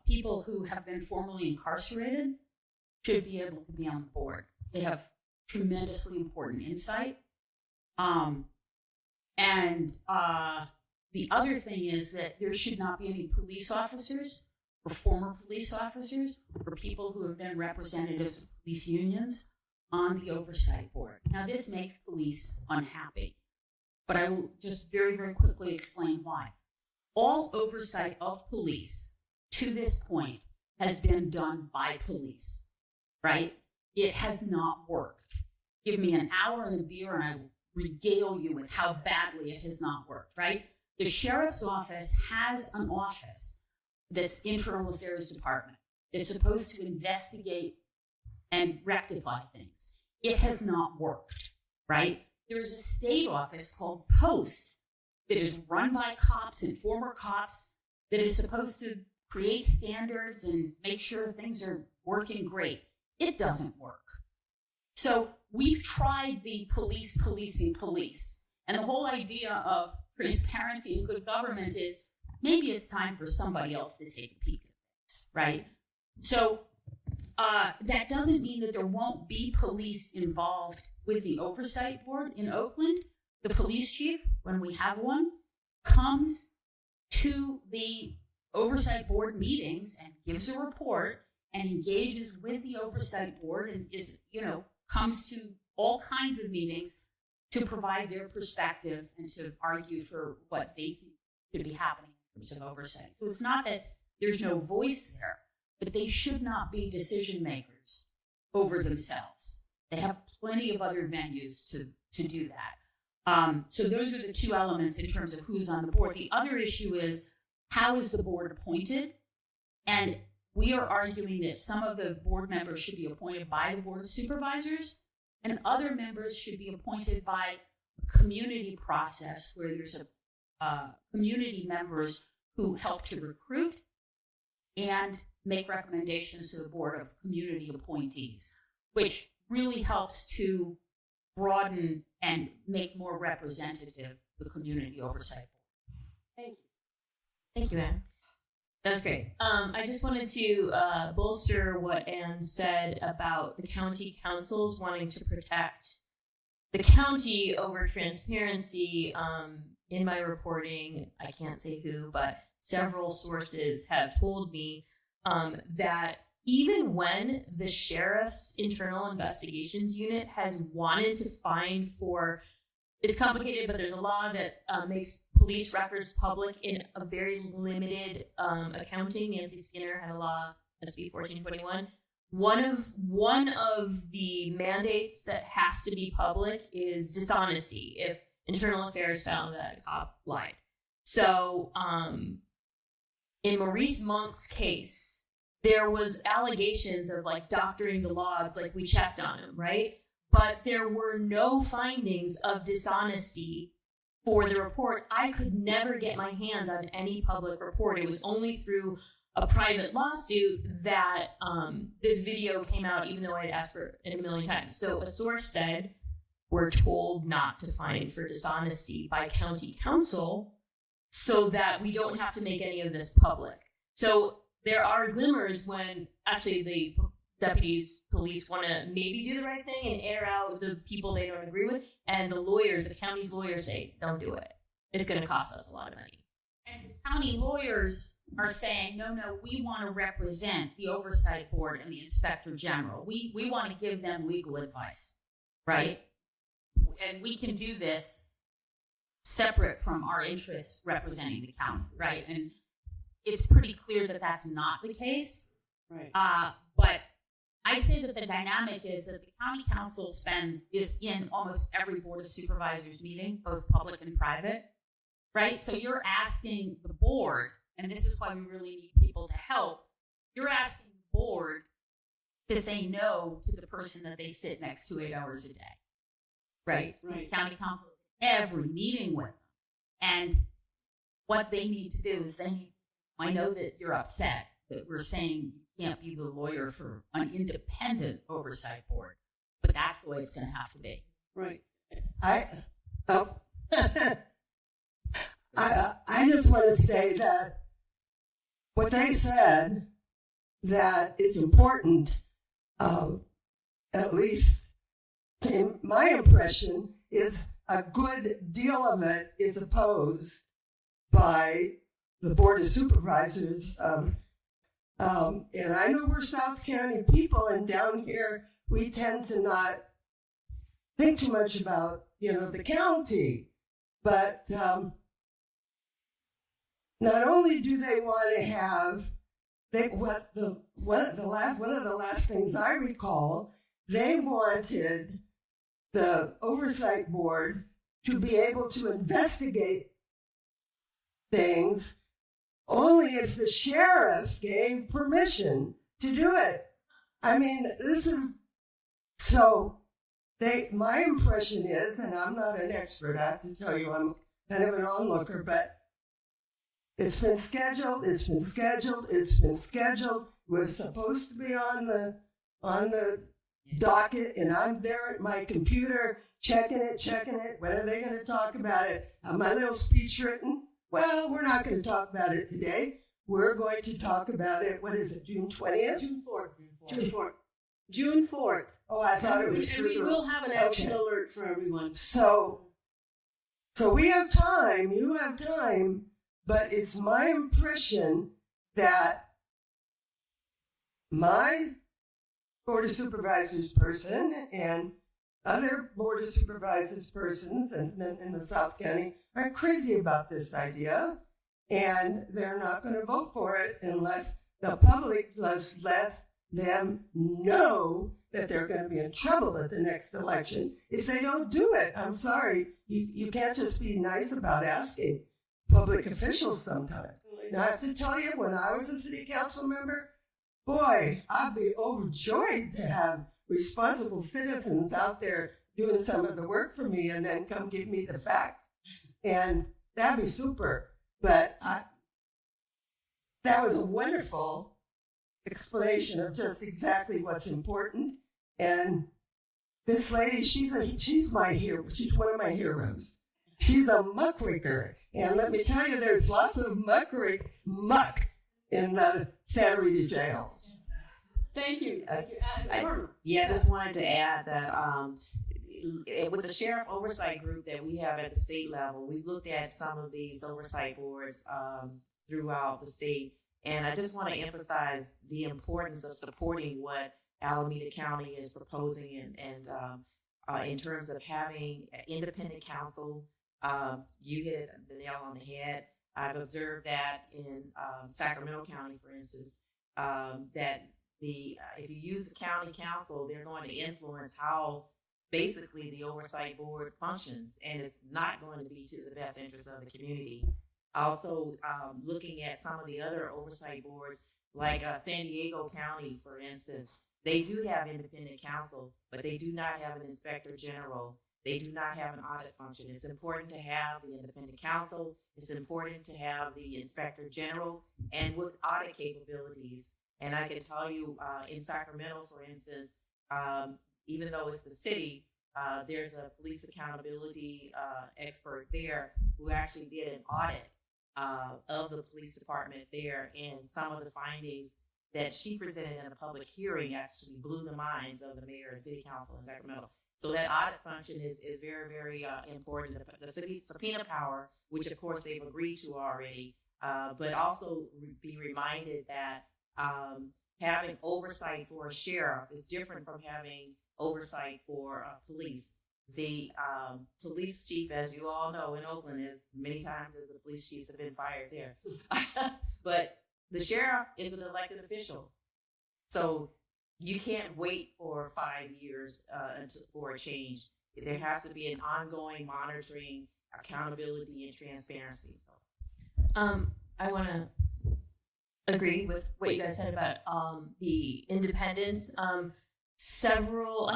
S4: people who have been formerly incarcerated should be able to be on the board. They have tremendously important insight. And The other thing is that there should not be any police officers or former police officers or people who have been representatives of police unions on the oversight board. Now, this makes police unhappy, but I will just very, very quickly explain why. All oversight of police to this point has been done by police, right? It has not worked. Give me an hour and a beer and I will regale you with how badly it has not worked, right? The sheriff's office has an office that's internal affairs department. It's supposed to investigate and rectify things. It has not worked, right? There's a state office called Post that is run by cops and former cops that is supposed to create standards and make sure things are working great. It doesn't work. So we've tried the police policing police. And the whole idea of transparency and good government is maybe it's time for somebody else to take a peek at things, right? So that doesn't mean that there won't be police involved with the oversight board in Oakland. The police chief, when we have one, comes to the oversight board meetings and gives a report and engages with the oversight board and comes to all kinds of meetings to provide their perspective and to argue for what they think should be happening in terms of oversight. So it's not that there's no voice there, but they should not be decision makers over themselves. They have plenty of other venues to do that. So those are the two elements in terms of who's on the board. The other issue is, how is the board appointed? And we are arguing that some of the board members should be appointed by the Board of Supervisors, and other members should be appointed by a community process where there's community members who help to recruit and make recommendations to the Board of Community Appointees, which really helps to broaden and make more representative the community oversight board.
S5: Thank you. Thank you, Anne. That's great. I just wanted to bolster what Anne said about the county councils wanting to protect the county over transparency. In my reporting, I can't say who, but several sources have told me that even when the sheriff's internal investigations unit has wanted to find for, it's complicated, but there's a law that makes police records public in a very limited accounting. Nancy Skinner had a law, SB 1421. One of the mandates that has to be public is dishonesty if internal affairs found that a cop lied. So in Maurice Monk's case, there was allegations of like doctoring the logs, like we checked on him, right? But there were no findings of dishonesty for the report. I could never get my hands on any public report. It was only through a private lawsuit that this video came out, even though I'd asked for it a million times. So a source said, we're told not to fine for dishonesty by county council so that we don't have to make any of this public. So there are glimmers when actually the deputies, police want to maybe do the right thing and air out the people they don't agree with. And the lawyers, the county's lawyers say, don't do it. It's going to cost us a lot of money.
S4: And the county lawyers are saying, no, we want to represent the oversight board and the inspector general. We want to give them legal advice, right? And we can do this separate from our interests representing the county, right? And it's pretty clear that that's not the case.
S2: Right.
S4: But I'd say that the dynamic is that the county council is in almost every board of supervisors meeting, both public and private, right? So you're asking the board, and this is why we really need people to help, you're asking the board to say no to the person that they sit next to 8 hours a day, right? This county council is in every meeting with them. And what they need to do is I know that you're upset that we're saying you can't be the lawyer for an independent oversight board, but that's the way it's going to have to be.
S2: Right.
S6: I just want to say that what they said, that it's important, at least in my impression, is a good deal of it is opposed by the Board of Supervisors. And I know we're South County people, and down here we tend to not think too much about, the county. But not only do they want to have, one of the last things I recall, they wanted the oversight board to be able to investigate things only if the sheriff gave permission to do it. I mean, this is so. My impression is, and I'm not an expert, I have to tell you, I'm kind of an onlooker, but it's been scheduled. We're supposed to be on the docket, and I'm there at my computer checking it. When are they going to talk about it? Have my little speech written? Well, we're not going to talk about it today. We're going to talk about it, what is it, June 20th?
S2: June 4th. June 4th.
S6: Oh, I thought it was
S2: And we will have an action alert for everyone.
S6: So we have time, you have time, but it's my impression that my Board of Supervisors person and other Board of Supervisors persons in the South County are crazy about this idea, and they're not going to vote for it unless the public lets them know that they're going to be in trouble at the next election if they don't do it. I'm sorry, you can't just be nice about asking public officials sometimes. Now, I have to tell you, when I was a city council member, boy, I'd be overjoyed to have responsible citizens out there doing some of the work for me and then come give me the facts. And that'd be super. But that was a wonderful explanation of just exactly what's important. And this lady, she's my hero. She's one of my heroes. She's a muckraker. And let me tell you, there's lots of muck in the Santa Rita Jail.
S2: Thank you.
S3: I just wanted to add that with the sheriff oversight group that we have at the state level, we've looked at some of these oversight boards throughout the state. And I just want to emphasize the importance of supporting what Alameda County is proposing and in terms of having an independent counsel. You hit the nail on the head. I've observed that in Sacramento County, for instance, that if you use the county council, they're going to influence how basically the oversight board functions, and it's not going to be to the best interest of the community. Also, looking at some of the other oversight boards, like San Diego County, for instance, they do have independent counsel, but they do not have an inspector general. They do not have an audit function. It's important to have the independent counsel. It's important to have the inspector general and with audit capabilities. And I can tell you in Sacramento, for instance, even though it's the city, there's a police accountability expert there who actually did an audit of the police department there, and some of the findings that she presented in a public hearing actually blew the minds of the mayor and city council in Sacramento. So that audit function is very, very important. The city subpoena power, which of course they've agreed to already, but also be reminded that having oversight for a sheriff is different from having oversight for police. The police chief, as you all know, in Oakland, is many times as the police chiefs have been fired there. But the sheriff is an elected official. So you can't wait for 5 years for a change. There has to be an ongoing monitoring, accountability, and transparency. So,
S5: I want to agree with what you guys said about the independence. I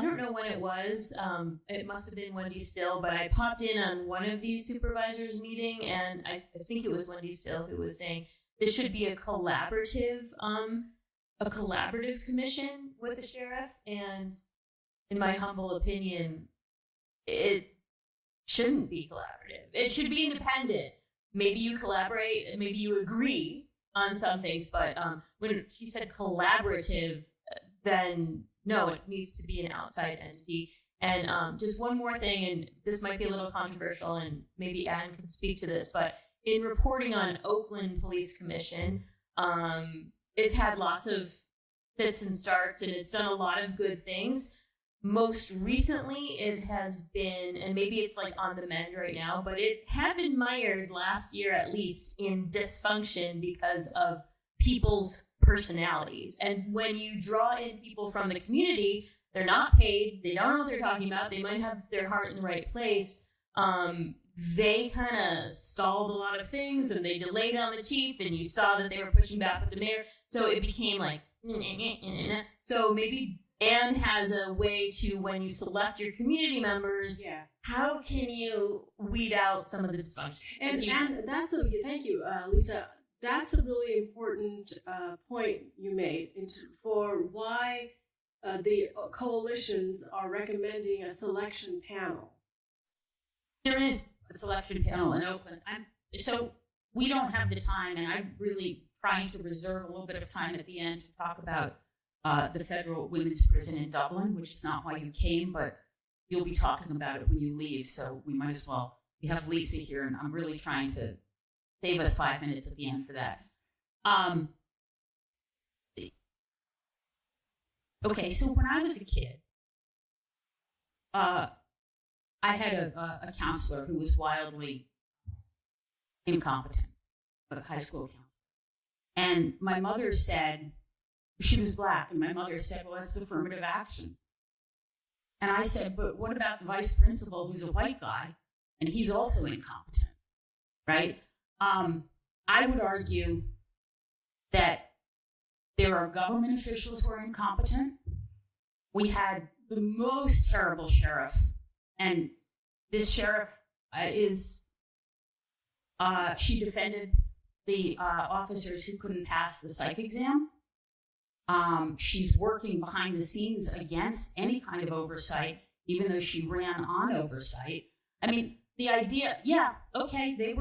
S5: don't know when it was, it must have been Wendy Still, but I popped in on one of these supervisors meeting, and I think it was Wendy Still who was saying this should be a collaborative commission with the sheriff, and in my humble opinion, it shouldn't be collaborative. It should be independent. Maybe you collaborate, maybe you agree on some things, but when she said collaborative, then no, it needs to be an outside entity. And just one more thing, and this might be a little controversial, and maybe Anne can speak to this, but in reporting on Oakland Police Commission, it's had lots of fits and starts, and it's done a lot of good things. Most recently, it has been, and maybe it's like on the mend right now, but it had been mired last year at least in dysfunction because of people's personalities. And when you draw in people from the community, they're not paid, they don't know what they're talking about, they might have their heart in the right place. They kind of stalled a lot of things, and they delayed on the chief, and you saw that they were pushing back with the mayor. So it became like, so maybe Anne has a way to, when you select your community members, how can you weed out some of the dysfunction?
S2: And that's thank you, Lisa. That's a really important point you made for why the coalitions are recommending a selection panel.
S4: There is a selection panel in Oakland. So we don't have the time, and I'm really trying to reserve a little bit of time at the end to talk about the federal women's prison in Dublin, which is not why you came, but you'll be talking about it when you leave, so we might as well. We have Lisa here, and I'm really trying to save us 5 minutes at the end for that. Okay, so when I was a kid, I had a counselor who was wildly incompetent, a high school counselor. And my mother said, she was black, and my mother said, well, that's affirmative action. And I said, but what about the vice principal who's a white guy, and he's also incompetent, right? I would argue that there are government officials who are incompetent. We had the most terrible sheriff, and this sheriff she defended the officers who couldn't pass the psych exam. She's working behind the scenes against any kind of oversight, even though she ran on oversight. I mean, the idea, they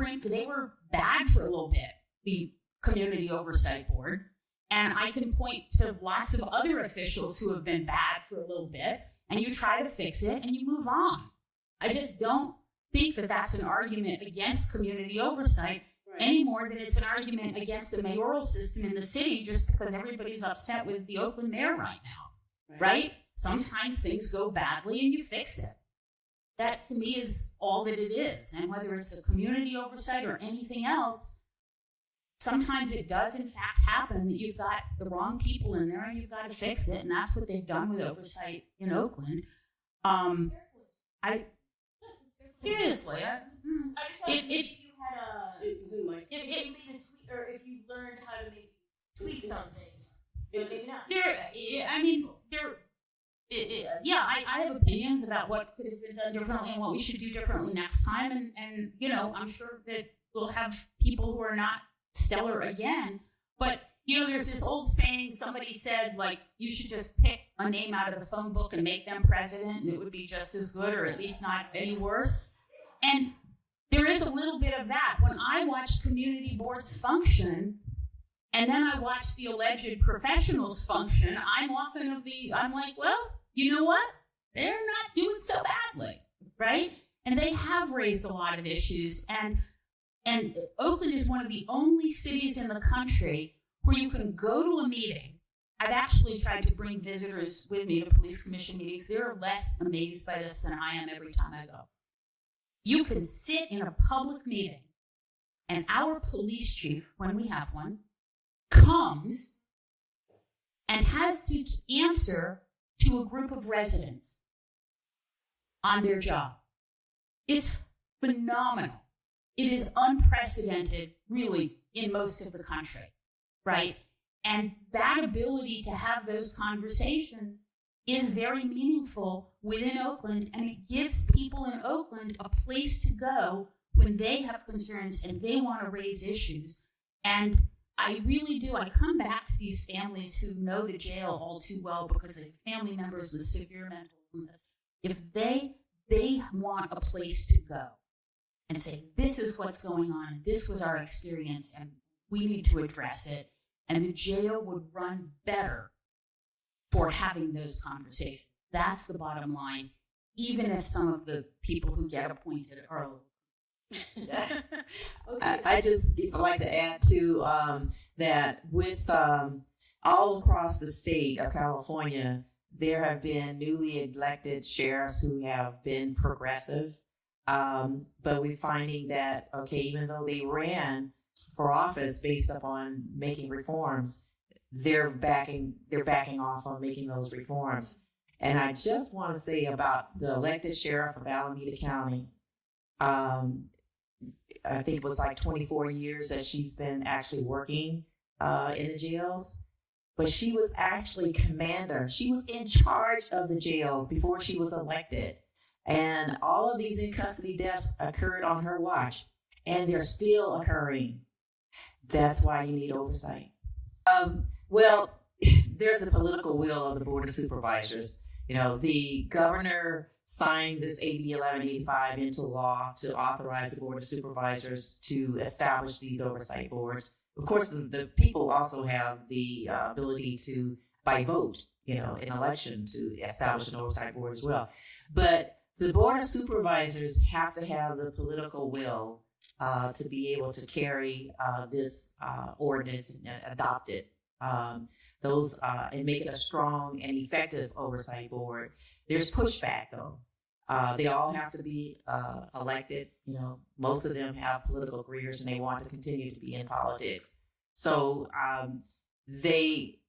S4: were bad for a little bit, the Community Oversight Board. And I can point to lots of other officials who have been bad for a little bit, and you try to fix it and you move on. I just don't think that that's an argument against community oversight any more than it's an argument against the mayoral system in the city just because everybody's upset with the Oakland mayor right now, right? Sometimes things go badly and you fix it. That to me is all that it is. And whether it's a community oversight or anything else, sometimes it does in fact happen that you've got the wrong people in there and you've got to fix it. And that's what they've done with oversight in Oakland. Seriously,
S5: if you made a tweet, or if you learned how to maybe tweak something, maybe not.
S4: I have opinions about what could have been done differently and what we should do differently next time. And I'm sure that we'll have people who are not stellar again. But, there's this old saying, somebody said, like, you should just pick a name out of the phone book and make them president, and it would be just as good, or at least not any worse. And there is a little bit of that. When I watched community boards function, and then I watched the alleged professionals function, I'm like, well, you know what? They're not doing so badly, right? And they have raised a lot of issues. And Oakland is one of the only cities in the country where you can go to a meeting. I've actually tried to bring visitors with me to police commission meetings. They're less amazed by this than I am every time I go. You can sit in a public meeting, and our police chief, when we have one, comes and has to answer to a group of residents on their job. It's phenomenal. It is unprecedented, really, in most of the country, right? And that ability to have those conversations is very meaningful within Oakland, and it gives people in Oakland a place to go when they have concerns and they want to raise issues. And I really do. I come back to these families who know the jail all too well because they have family members with severe mental illness. If they want a place to go and say, this is what's going on, this was our experience, and we need to address it, and the jail would run better for having those conversations. That's the bottom line, even if some of the people who get appointed are
S2: Okay.
S3: I just would like to add to that with all across the state of California, there have been newly elected sheriffs who have been progressive. But we're finding that, okay, even though they ran for office based upon making reforms, they're backing off on making those reforms. And I just want to say about the elected sheriff of Alameda County, I think it was like 24 years that she's been actually working in the jails. But she was actually commander. She was in charge of the jails before she was elected. And all of these in custody deaths occurred on her watch, and they're still occurring. That's why you need oversight. Well, there's a political will of the Board of Supervisors. You know, the governor signed this AB 1185 into law to authorize the Board of Supervisors to establish these oversight boards. Of course, the people also have the ability to, by vote, you know, in election, to establish an oversight board as well. But the Board of Supervisors have to have the political will to be able to carry this ordinance and adopt it. And make it a strong and effective oversight board. There's pushback, though. They all have to be elected. You know, most of them have political careers and they want to continue to be in politics. So they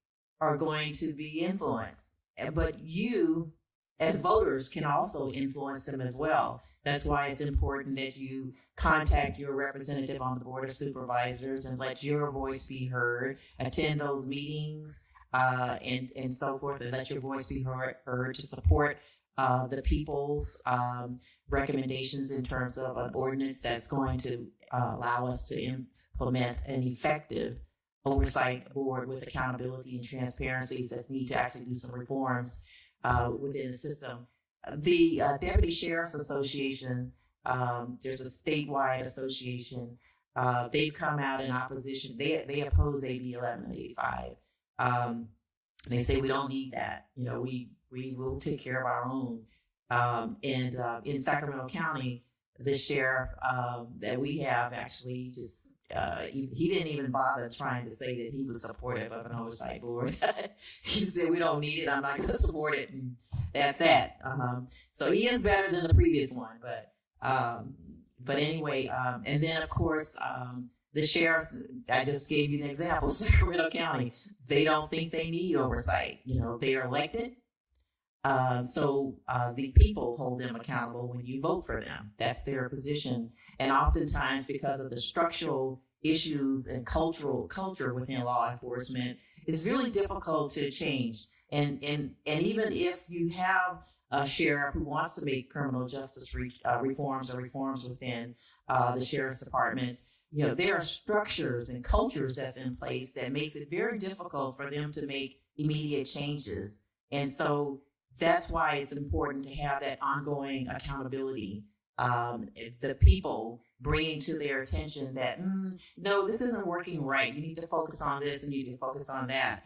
S3: are going to be influenced. But you, as voters, can also influence them as well. That's why it's important that you contact your representative on the Board of Supervisors and let your voice be heard, attend those meetings, and so forth, and let your voice be heard to support the people's recommendations in terms of an ordinance that's going to allow us to implement an effective oversight board with accountability and transparencies that need to actually do some reforms within the system. The Deputy Sheriff's Association, there's a statewide association. They've come out in opposition. They oppose AB 1185. They say we don't need that. You know, we will take care of our own. And in Sacramento County, the sheriff that we have actually just he didn't even bother trying to say that he was supportive of an oversight board. He said, we don't need it. I'm not going to support it. And that's that. So he is better than the previous one. But anyway, and then, of course, the sheriffs, I just gave you an example, Sacramento County, they don't think they need oversight. You know, they are elected. So the people hold them accountable when you vote for them. That's their position. And oftentimes, because of the structural issues and culture within law enforcement, it's really difficult to change. And even if you have a sheriff who wants to make criminal justice reforms within the sheriff's departments, you know, there are structures and cultures that's in place that makes it very difficult for them to make immediate changes. And so that's why it's important to have that ongoing accountability. The people bringing to their attention that, no, this isn't working right. You need to focus on this and you need to focus on that.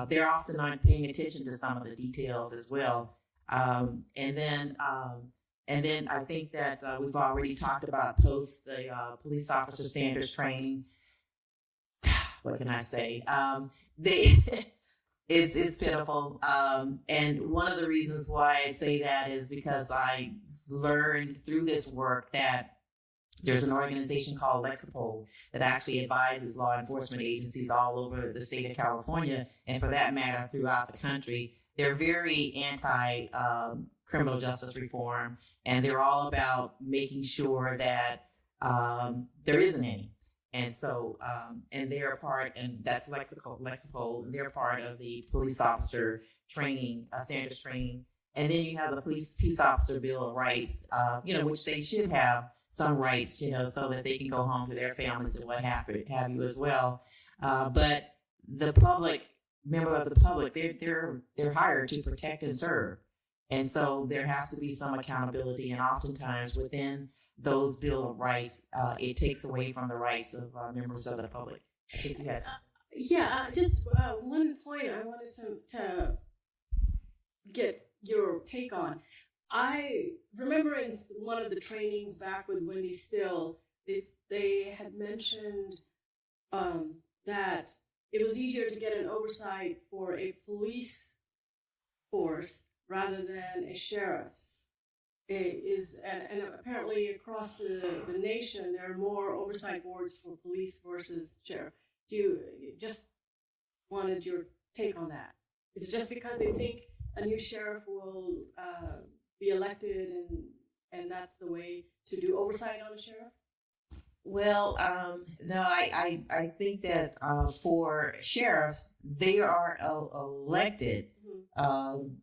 S3: They're often not paying attention to some of the details as well. And then I think that we've already talked about the police officer standards training. What can I say? It's pitiful. And one of the reasons why I say that is because I learned through this work that there's an organization called Lexipol that actually advises law enforcement agencies all over the state of California, and for that matter, throughout the country. They're very anti criminal justice reform, and they're all about making sure that there isn't any. And so, and they're a part, and that's Lexipol, and they're part of the police officer training, standards training. And then you have the Peace Officer Bill of Rights, which they should have some rights, so that they can go home to their families and what have you as well. But the member of the public, they're hired to protect and serve. And so there has to be some accountability, and oftentimes within those Bill of Rights, it takes away from the rights of members of the public. I think you guys.
S2: Just one point I wanted to get your take on. I remember in one of the trainings back with Wendy Still, they had mentioned that it was easier to get an oversight for a police force rather than a sheriff's. And apparently across the nation, there are more oversight boards for police versus sheriff. Just wanted your take on that. Is it just because they think a new sheriff will be elected and that's the way to do oversight on a sheriff?
S3: Well, no, I think that for sheriffs, they are elected.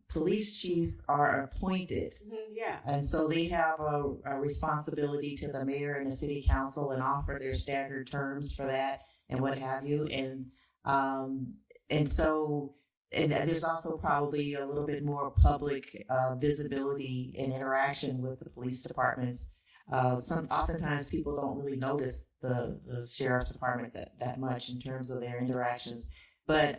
S3: Police chiefs are appointed.
S2: Yeah.
S3: And so they have a responsibility to the mayor and the city council and offer their staggered terms for that and what have you. And so there's also probably a little bit more public visibility and interaction with the police departments. Oftentimes people don't really notice the sheriff's department that much in terms of their interactions. But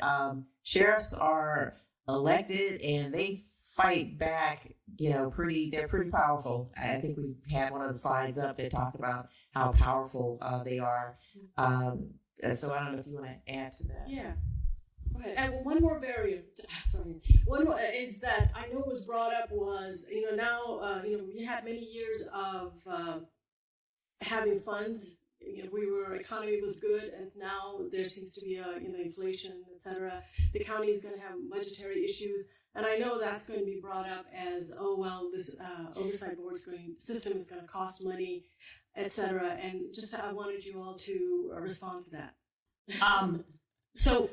S3: sheriffs are elected and they fight back, they're pretty powerful. I think we had one of the slides up that talked about how powerful they are. So I don't know if you want to add to that.
S2: Yeah. Go ahead. And one more barrier, one more is that I know was brought up was, now, we had many years of having funds. Economy was good, and now there seems to be inflation, etc. The county is going to have budgetary issues, and I know that's going to be brought up as, this oversight board system is going to cost money, etc. And just I wanted you all to respond to that.
S4: So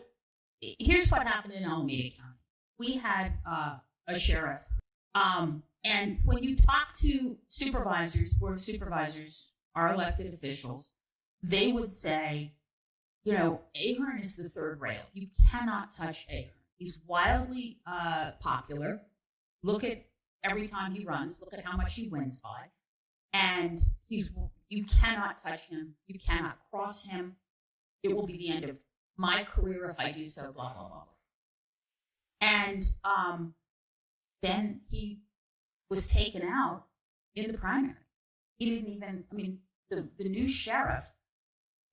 S4: here's what happened in Alameda County. We had a sheriff, and when you talk to supervisors, board of supervisors, our elected officials, they would say, Ahern is the third rail. You cannot touch Ahern. He's wildly popular. Look at every time he runs. Look at how much he wins by. And you cannot touch him. You cannot cross him. It will be the end of my career if I do so, blah, blah, blah. And then he was taken out in the primary. He didn't even, the new sheriff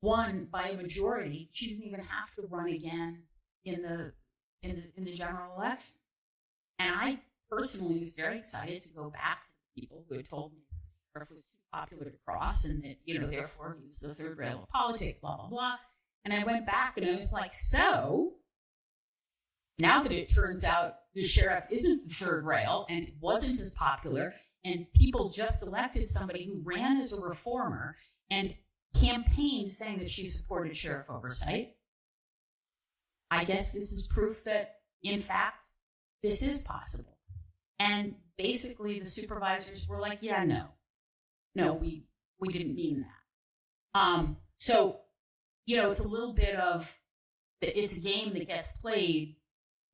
S4: won by a majority. She didn't even have to run again in the general election. And I personally was very excited to go back to the people who had told me the sheriff was too popular to cross and that, therefore he was the third rail of politics, blah, blah, blah. And I went back and I was like, so now that it turns out the sheriff isn't the third rail and wasn't as popular, and people just elected somebody who ran as a reformer and campaigned saying that she supported sheriff oversight, I guess this is proof that, in fact, this is possible. And basically the supervisors were like, yeah, no, we didn't mean that. So, it's a little bit of, it's a game that gets played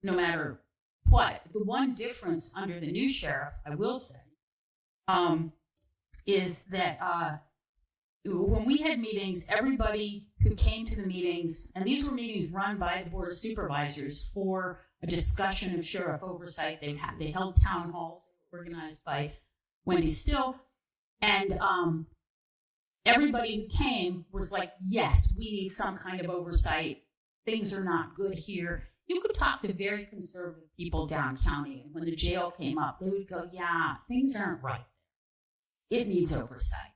S4: no matter what. The one difference under the new sheriff, I will say, is that when we had meetings, everybody who came to the meetings, and these were meetings run by the Board of Supervisors for a discussion of sheriff oversight. They held town halls organized by Wendy Still, and everybody who came was like, yes, we need some kind of oversight. Things are not good here. You could talk to very conservative people down county, and when the jail came up, they would go, yeah, things aren't right. It needs oversight.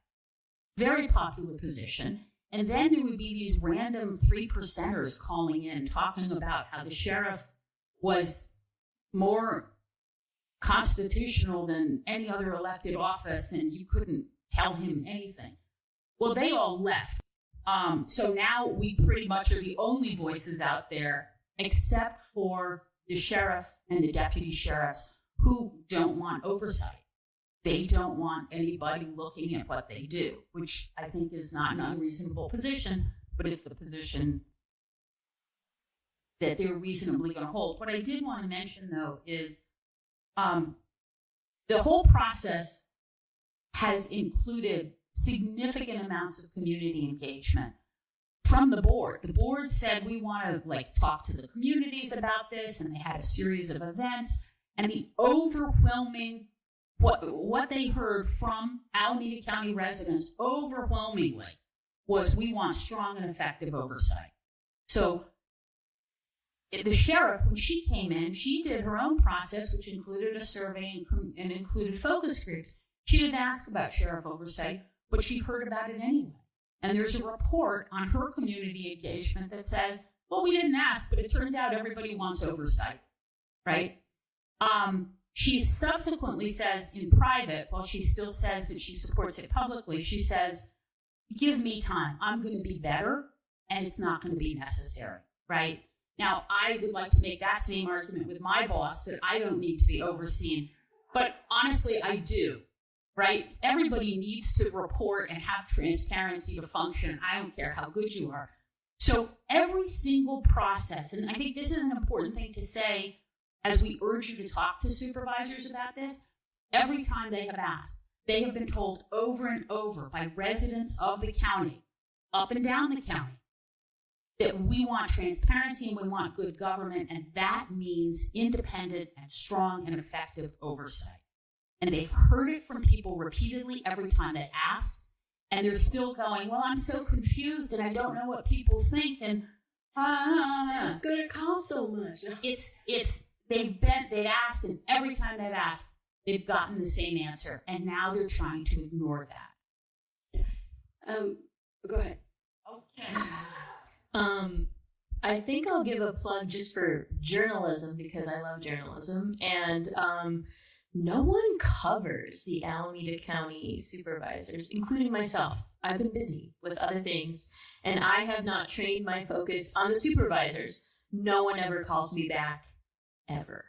S4: Very popular position. And then there would be these random 3%ers calling in, talking about how the sheriff was more constitutional than any other elected office, and you couldn't tell him anything. Well, they all left. So now we pretty much are the only voices out there, except for the sheriff and the deputy sheriffs who don't want oversight. They don't want anybody looking at what they do, which I think is not an unreasonable position, but it's the position that they're reasonably going to hold. What I did want to mention, though, is the whole process has included significant amounts of community engagement from the board. The board said, we want to talk to the communities about this, and they had a series of events, and the overwhelming what they heard from Alameda County residents overwhelmingly was, we want strong and effective oversight. So the sheriff, when she came in, she did her own process, which included a survey and included focus groups. She didn't ask about sheriff oversight, but she heard about it anyway. And there's a report on her community engagement that says, well, we didn't ask, but it turns out everybody wants oversight, right? She subsequently says in private, while she still says that she supports it publicly, she says, give me time. I'm going to be better, and it's not going to be necessary, right? Now, I would like to make that same argument with my boss, that I don't need to be overseen. But honestly, I do, right? Everybody needs to report and have transparency to function. I don't care how good you are. So every single process, and I think this is an important thing to say as we urge you to talk to supervisors about this, every time they have asked, they have been told over and over by residents of the county, up and down the county, that we want transparency and we want good government, and that means independent and strong and effective oversight. And they've heard it from people repeatedly every time they ask, and they're still going, well, I'm so confused and I don't know what people think, and
S2: It's going to cost so much.
S4: They've asked, and every time they've asked, they've gotten the same answer, and now they're trying to ignore that.
S2: Go ahead.
S5: Okay. I think I'll give a plug just for journalism, because I love journalism, and no one covers the Alameda County supervisors, including myself. I've been busy with other things, and I have not trained my focus on the supervisors. No one ever calls me back, ever.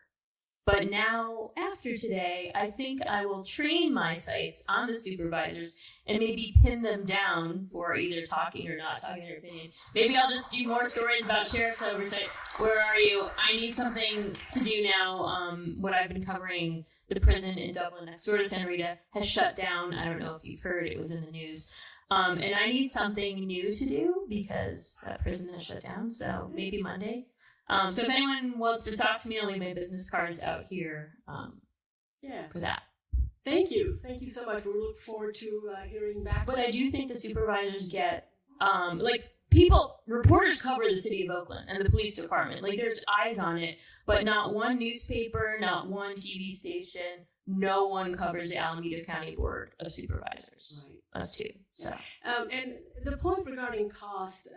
S5: But now, after today, I think I will train my sights on the supervisors and maybe pin them down for either talking or not talking their opinion. Maybe I'll just do more stories about sheriff's oversight. Where are you? I need something to do now. What I've been covering, the prison in Dublin next door to Santa Rita, has shut down. I don't know if you've heard, it was in the news. And I need something new to do because that prison has shut down. So maybe Monday. So if anyone wants to talk to me, I'll leave my business cards out here for that.
S2: Thank you. Thank you so much. We look forward to hearing back.
S5: But I do think the supervisors get, reporters cover the city of Oakland and the police department. Like, there's eyes on it, but not one newspaper, not one TV station, no one covers the Alameda County Board of Supervisors. Right. Us too. So.
S2: And the point regarding cost,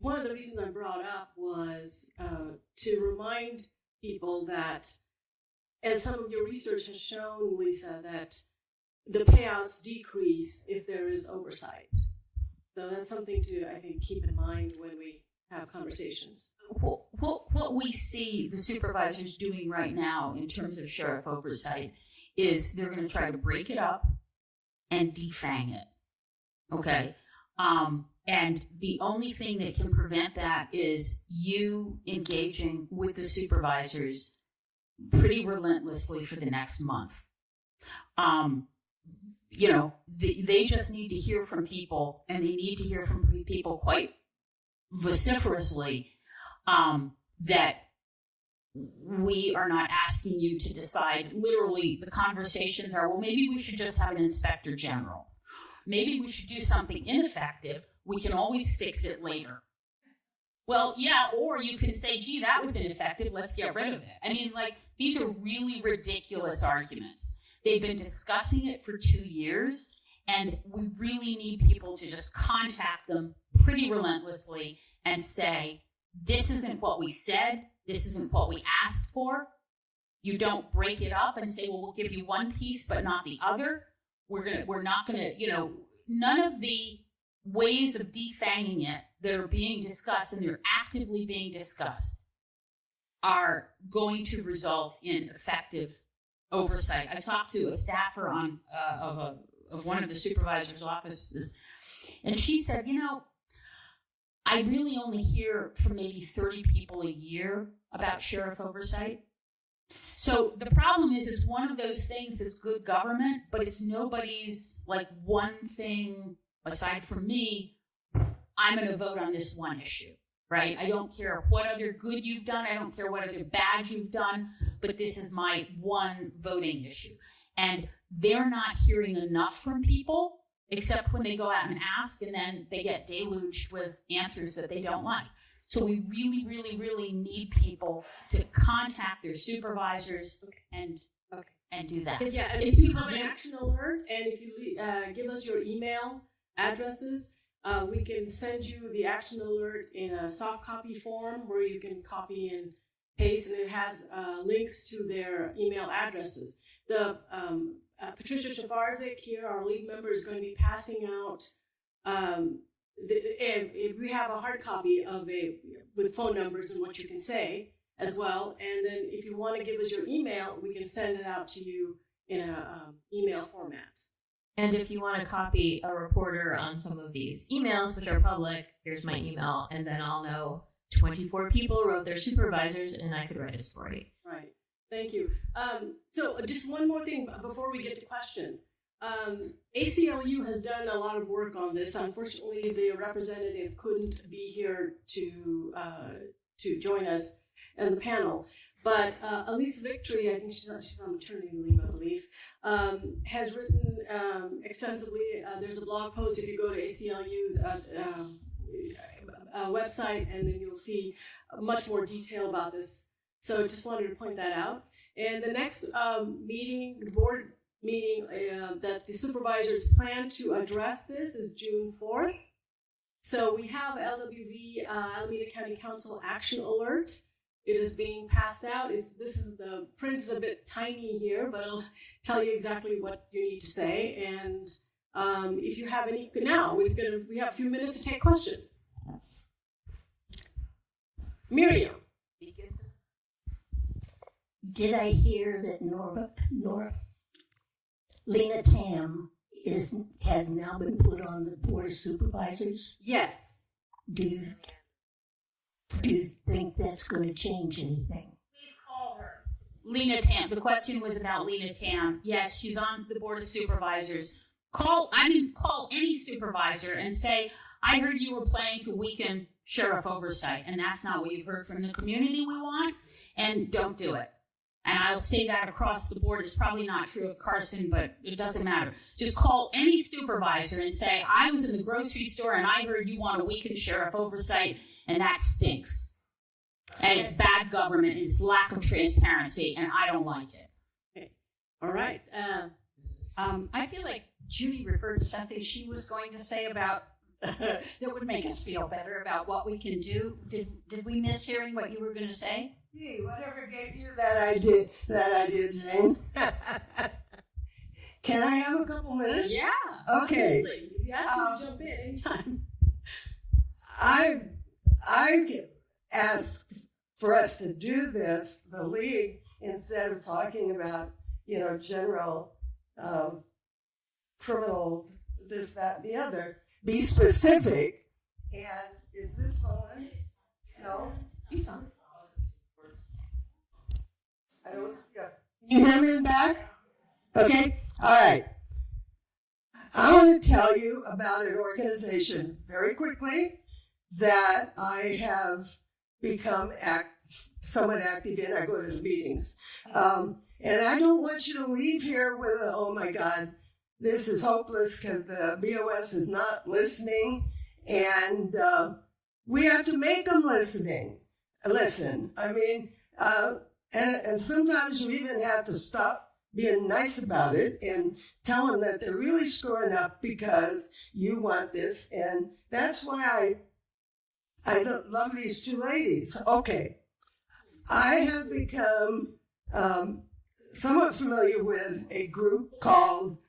S2: one of the reasons I brought up was to remind people that, as some of your research has shown, Lisa, that the payouts decrease if there is oversight. So that's something to, I think, keep in mind when we have conversations.
S4: What we see the supervisors doing right now in terms of sheriff oversight is they're going to try to break it up and defang it. Okay? And the only thing that can prevent that is you engaging with the supervisors pretty relentlessly for the next month. They just need to hear from people, and they need to hear from people quite vociferously that we are not asking you to decide. Literally, the conversations are, well, maybe we should just have an inspector general. Maybe we should do something ineffective. We can always fix it later. Well, yeah, or you can say, gee, that was ineffective. Let's get rid of it. I mean, these are really ridiculous arguments. They've been discussing it for 2 years, and we really need people to just contact them pretty relentlessly and say, this isn't what we said. This isn't what we asked for. You don't break it up and say, well, we'll give you one piece, but not the other. We're not gonna, none of the ways of defanging it that are being discussed, and they're actively being discussed, are going to result in effective oversight. I talked to a staffer of one of the supervisor's offices, and she said, I really only hear from maybe 30 people a year about sheriff oversight. So the problem is, it's one of those things that's good government, but it's nobody's one thing aside from me. I'm going to vote on this one issue, right? I don't care what other good you've done. I don't care what other bad you've done, but this is my one voting issue. and they're not hearing enough from people, except when they go out and ask, and then they get deluged with answers that they don't like. So we really, really, really need people to contact their supervisors and do that.
S2: Yeah, and if you have an action alert, and if you give us your email addresses, we can send you the action alert in a soft copy form where you can copy and paste, and it has links to their email addresses. The Patricia Shavarzik here, our lead member, is going to be passing out. And if we have a hard copy of it with phone numbers and what you can say as well, and then if you want to give us your email, we can send it out to you in a email format.
S5: And if you want to copy a reporter on some of these emails, which are public, here's my email, and then I'll know 24 people wrote their supervisors, and I could write a story.
S2: Right. Thank you. So just one more thing before we get to questions. ACLU has done a lot of work on this. Unfortunately, the representative couldn't be here to join us in the panel. But Elise Victory, I think she's on maternity leave, I believe, has written extensively. There's a blog post if you go to ACLU's website, and then you'll see much more detail about this. So just wanted to point that out. And the next meeting, the board meeting that the supervisors plan to address this is June 4th. So we have LWV, Alameda County Council Action Alert. It is being passed out. The print is a bit tiny here, but it'll tell you exactly what you need to say. And if you have any, now we have a few minutes to take questions. Miriam.
S7: Did I hear that Lena Tam has now been put on the Board of Supervisors?
S2: Yes.
S7: Do you think that's going to change anything?
S4: Please call her. Lena Tam. The question was about Lena Tam. Yes, she's on the Board of Supervisors. Call any supervisor and say, I heard you were planning to weaken sheriff oversight, and that's not what you've heard from the community we want, and don't do it. And I'll say that across the board. It's probably not true of Carson, but it doesn't matter. Just call any supervisor and say, I was in the grocery store and I heard you want to weaken sheriff oversight, and that stinks. And it's bad government, and it's lack of transparency, and I don't like it.
S2: Okay. All right.
S8: I feel like Judy referred to something she was going to say about that would make us feel better about what we can do. Did we miss hearing what you were going to say?
S6: Hey, whatever gave you that idea, Jane? Can I have a couple minutes?
S2: Yeah.
S6: Okay.
S2: Absolutely. Yes, you can jump in anytime.
S6: I asked for us to do this, the league, instead of talking about, general criminal, this, that, and the other. Be specific. And is this on? No?
S2: He's on.
S6: I don't see it. Can you hear me in the back? Okay? All right. I want to tell you about an organization very quickly that I have become somewhat active in. I go to the meetings. And I don't want you to leave here with, oh my God, this is hopeless because the BOS is not listening. And we have to make them listen. I mean, and sometimes you even have to stop being nice about it and tell them that they're really screwing up because you want this. And that's why I don't love these two ladies. Okay. I have become somewhat familiar with a group called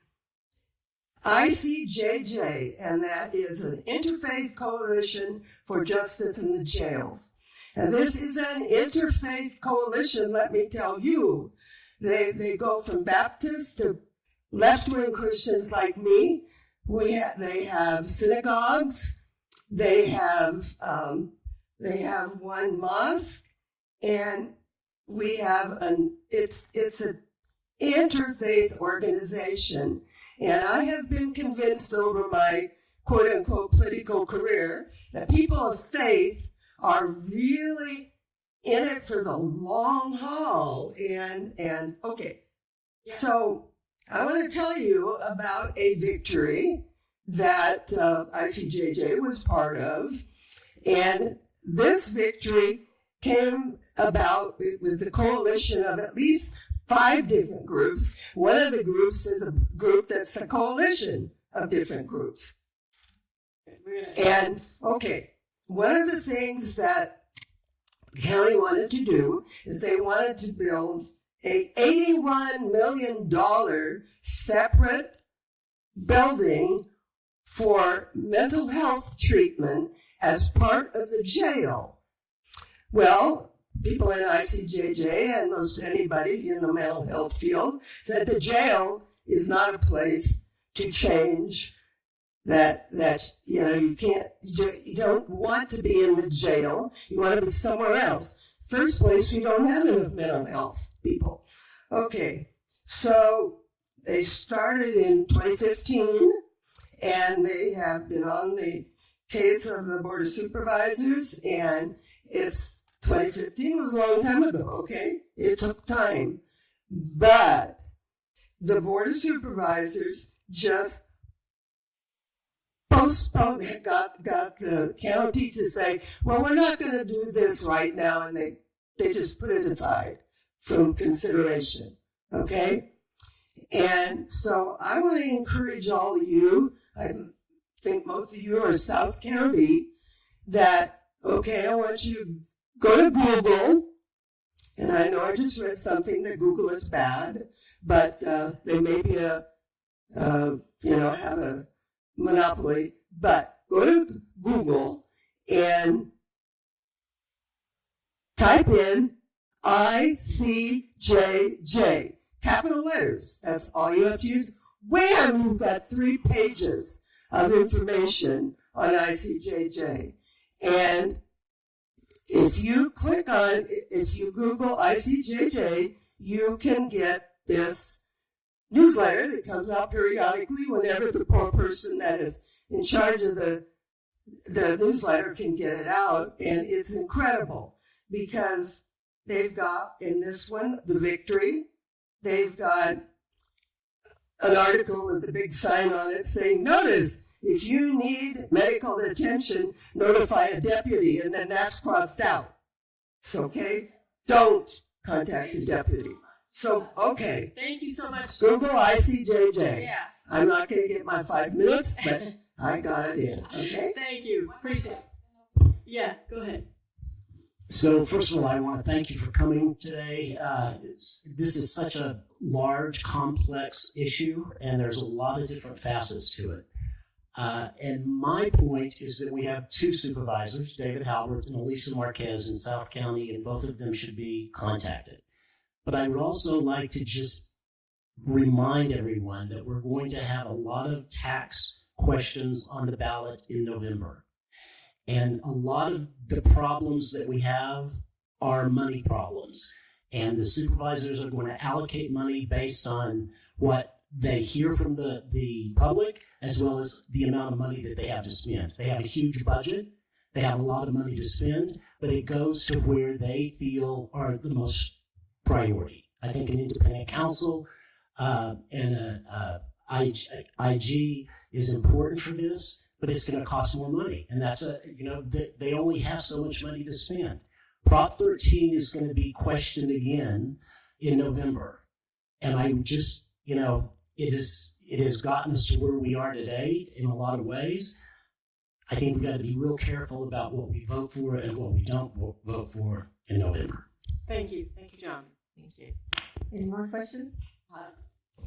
S6: ICJJ, and that is an Interfaith Coalition for Justice in the Jails. And this is an interfaith coalition, let me tell you. They go from Baptists to left-wing Christians like me. They have synagogues. They have one mosque, and we have it's an interfaith organization. And I have been convinced over my quote-unquote political career that people of faith are really in it for the long haul. And okay, so I want to tell you about a victory that ICJJ was part of. And this victory came about with the coalition of at least 5 different groups. One of the groups is a group that's a coalition of different groups. And, okay, one of the things that the county wanted to do is they wanted to build a $81 million separate building for mental health treatment as part of the jail. Well, people in ICJJ and most anybody in the mental health field said the jail is not a place to change that you don't want to be in the jail. You want to be somewhere else. First place, we don't have enough mental health people. Okay, so they started in 2015, and they have been on the case of the Board of Supervisors, and it's 2015 was a long time ago, okay? It took time. But the Board of Supervisors just postponed, got the county to say, well, we're not going to do this right now, and they just put it aside from consideration, okay? And so I want to encourage all of you, I think most of you are South County, that, okay, I want you to go to Google, and I know I just read something that Google is bad, but they may be have a monopoly, but go to Google and type in ICJJ, capital letters. That's all you have to use. Wham! You've got 3 pages of information on ICJJ. And if you Google ICJJ, you can get this newsletter that comes out periodically whenever the poor person that is in charge of the newsletter can get it out. And it's incredible because they've got, in this one, the victory. They've got an article with a big sign on it saying, notice, if you need medical attention, notify a deputy, and then that's crossed out. So, okay? Don't contact a deputy. So, okay.
S2: Thank you so much.
S6: Google ICJJ.
S2: Yes.
S6: I'm not going to get my 5 minutes, but I got it in, okay?
S2: Thank you. Appreciate it. Yeah, go ahead.
S9: So first of all, I want to thank you for coming today. This is such a large, complex issue, and there's a lot of different facets to it. And my point is that we have 2 supervisors, David Halbert and Elisa Marquez in South County, and both of them should be contacted. But I would also like to just remind everyone that we're going to have a lot of tax questions on the ballot in November. And a lot of the problems that we have are money problems. And the supervisors are going to allocate money based on what they hear from the public, as well as the amount of money that they have to spend. They have a huge budget. They have a lot of money to spend, but it goes to where they feel are the most priority. I think an independent counsel and a IG is important for this, but it's going to cost more money. And that's they only have so much money to spend. Prop 13 is going to be questioned again in November. And I just, it has gotten us to where we are today in a lot of ways. I think we've got to be real careful about what we vote for and what we don't vote for in November.
S2: Thank you. Thank you, John.
S3: Thank you. Any more questions?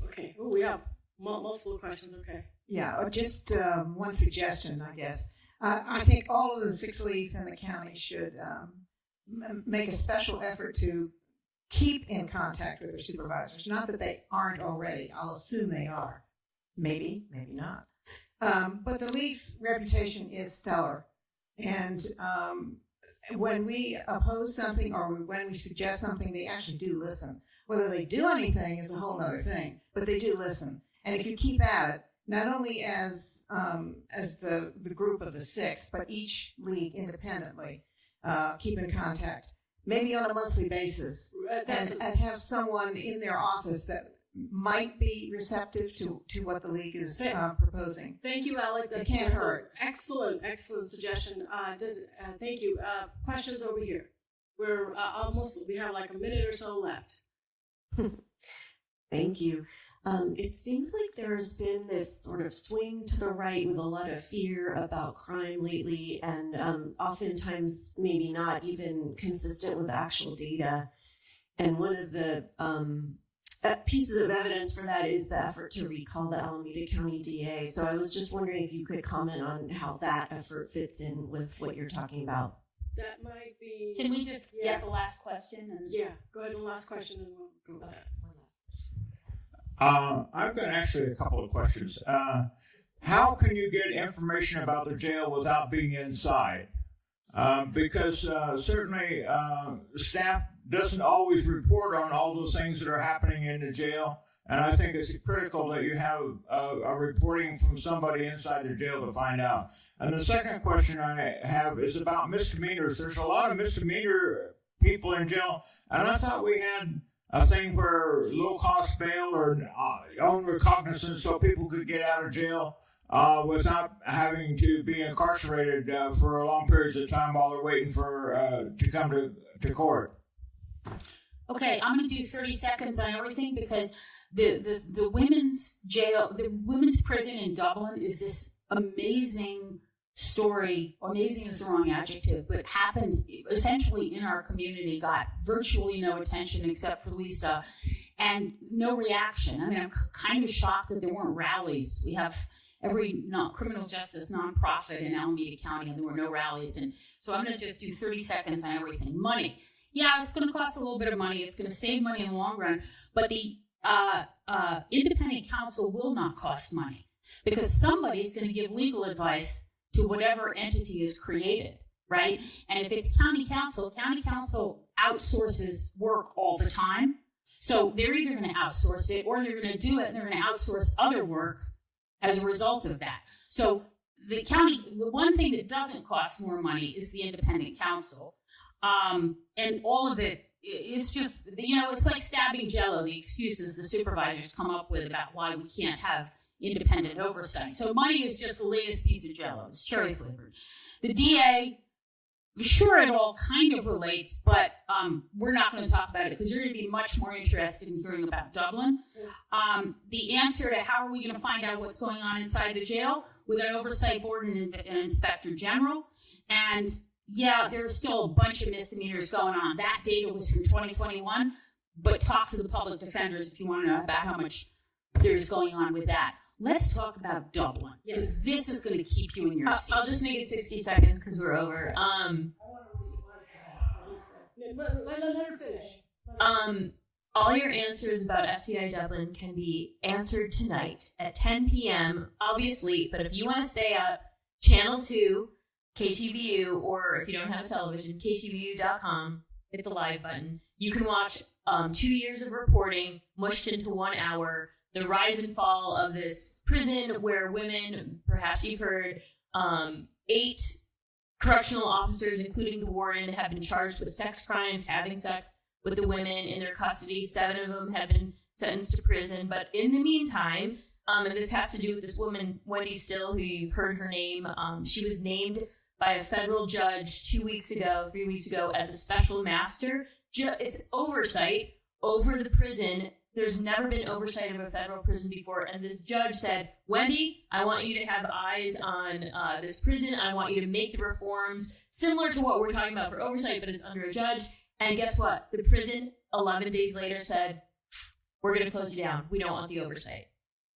S2: Okay. Oh, we have multiple questions. Okay.
S10: Yeah, just one suggestion, I guess. I think all of the 6 leagues in the county should make a special effort to keep in contact with their supervisors. Not that they aren't already. I'll assume they are. Maybe, maybe not. But the league's reputation is stellar. And when we oppose something or when we suggest something, they actually do listen. Whether they do anything is a whole other thing, but they do listen. And if you keep at it, not only as the group of the 6, but each league independently, keep in contact, maybe on a monthly basis, and have someone in their office might be receptive to what the league is proposing.
S2: Thank you, Alex.
S10: It can't hurt.
S2: Excellent suggestion. Thank you. Questions over here. We're we have like a minute or so left.
S11: Thank you. It seems like there's been this sort of swing to the right with a lot of fear about crime lately, and oftentimes maybe not even consistent with the actual data. And one of the pieces of evidence for that is the effort to recall the Alameda County DA. So I was just wondering if you could comment on how that effort fits in with what you're talking about.
S2: That might be.
S4: Can we just get the last question? And
S2: Go ahead with the last question, and we'll go with that.
S12: I've got actually a couple of questions. How can you get information about the jail without being inside? Because certainly staff doesn't always report on all those things that are happening in the jail. And I think it's critical that you have a reporting from somebody inside the jail to find out. And the second question I have is about misdemeanors. There's a lot of misdemeanor people in jail, and I thought we had a thing where low-cost bail or own recognizance so people could get out of jail without having to be incarcerated for long periods of time while they're waiting for to come to court.
S4: Okay, I'm going to do 30 seconds on everything because the women's jail, the women's prison in Dublin is this amazing story. Amazing is the wrong adjective, but happened essentially in our community, got virtually no attention except for Lisa, and no reaction. I mean, I'm kind of shocked that there weren't rallies. We have every criminal justice nonprofit in Alameda County, and there were no rallies. And so I'm going to just do 30 seconds on everything. Money. Yeah, it's going to cost a little bit of money. It's going to save money in the long run, but the independent counsel will not cost money because somebody's going to give legal advice to whatever entity is created, right? And if it's county council outsources work all the time. So they're either going to outsource it or they're going to do it and they're going to outsource other work as a result of that. So the one thing that doesn't cost more money is the independent counsel. And all of it, it's just, it's like stabbing Jell-O, the excuses the supervisors come up with about why we can't have independent oversight. So money is just the latest piece of Jell-O. It's cherry flavored. The DA, sure, it all kind of relates, but we're not going to talk about it because you're going to be much more interested in hearing about Dublin. The answer to how are we going to find out what's going on inside the jail with an oversight board and an inspector general. And yeah, there's still a bunch of misdemeanors going on. That data was from 2021, but talk to the public defenders if you want to know about how much there's going on with that. Let's talk about Dublin, because this is going to keep you in your seat.
S5: I'll just make it 60 seconds because we're over.
S2: Let her finish.
S5: All your answers about FCI Dublin can be answered tonight at 10 p.m. I'll be asleep, but if you want to stay up, Channel 2, KTVU, or if you don't have a television, KTVU.com, hit the live button. You can watch 2 years of reporting mushed into 1 hour. The rise and fall of this prison where women, perhaps you've heard, 8 correctional officers, including the warden, have been charged with sex crimes, having sex with the women in their custody. 7 of them have been sentenced to prison. But in the meantime, and this has to do with this woman, Wendy Still, who you've heard her name, she was named by a federal judge 3 weeks ago, as a special master. It's oversight over the prison. There's never been oversight of a federal prison before. And this judge said, Wendy, I want you to have eyes on this prison. I want you to make the reforms similar to what we're talking about for oversight, but it's under a judge. And guess what? The prison, 11 days later, said, we're going to close you down. We don't want the oversight.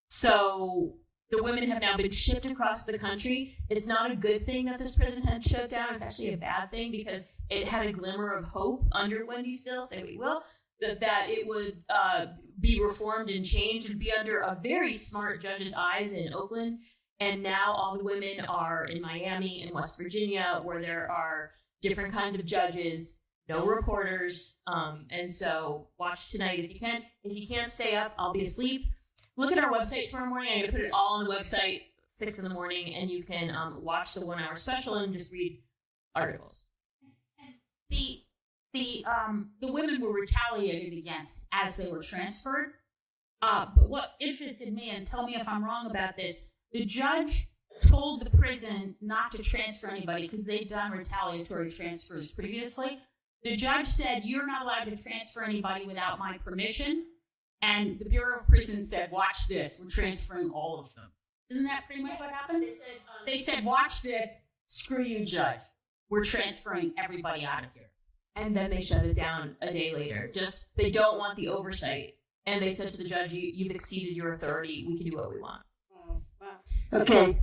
S5: So the women have now been shipped across the country. It's not a good thing that this prison had shut down. It's actually a bad thing because it had a glimmer of hope under Wendy Still, say we will, that it would be reformed and changed and be under a very smart judge's eyes in Oakland. And now all the women are in Miami and West Virginia, where there are different kinds of judges, no reporters. And so watch tonight if you can. If you can't stay up, I'll be asleep. Look at our website tomorrow morning. I'm going to put it all on the website, 6 in the morning, and you can watch the 1 hour special and just read articles.
S4: The women were retaliated against as they were transferred. But what interested me, and tell me if I'm wrong about this, the judge told the prison not to transfer anybody because they'd done retaliatory transfers previously. The judge said, you're not allowed to transfer anybody without my permission. And the Bureau of Prisons said, watch this, we're transferring all of them. Isn't that pretty much what happened? They said, watch this, screw you, judge. We're transferring everybody out of here.
S5: And then they shut it down a day later. Just, they don't want the oversight. And they said to the judge, you've exceeded your authority. We can do what we want.
S2: Oh, wow.
S6: Okay.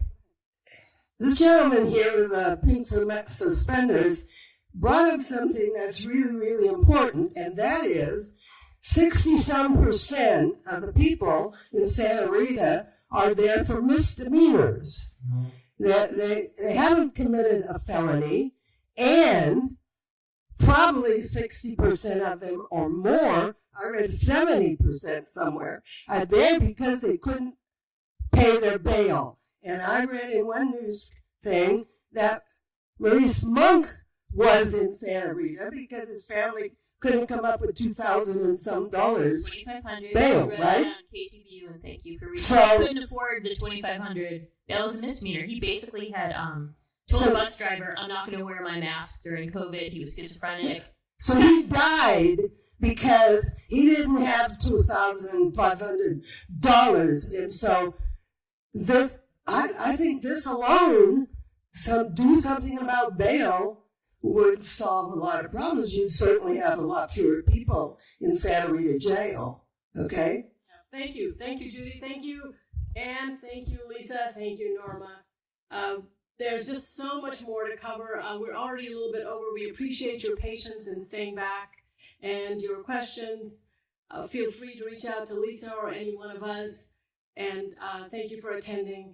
S6: This gentleman here with the pink suspenders brought up something that's really, really important, and that is 60-some% of the people in Santa Rita are there for misdemeanors. They haven't committed a felony, and probably 60% of them or more, I read 70% somewhere, are there because they couldn't pay their bail. And I read in one news thing that Maurice Monk was in Santa Rita because his family couldn't come up with $2,000 and some dollars
S5: $2,500
S6: bail,
S5: read
S6: right?
S5: on KTVU, and thank you for reading.
S6: So-
S5: He couldn't afford the $2,500. That was a misdemeanor. He basically had told the bus driver, I'm not going to wear my mask during COVID. He was schizophrenic.
S6: So he died because he didn't have $2,500. And so this, I think this alone, do something about bail would solve a lot of problems. You'd certainly have a lot fewer people in Santa Rita Jail. Okay?
S2: Thank you. Thank you, Judy. Thank you, Anne. Thank you, Lisa. Thank you, Norma. There's just so much more to cover. We're already a little bit over. We appreciate your patience in staying back and your questions. Feel free to reach out to Lisa or any one of us. And thank you for attending.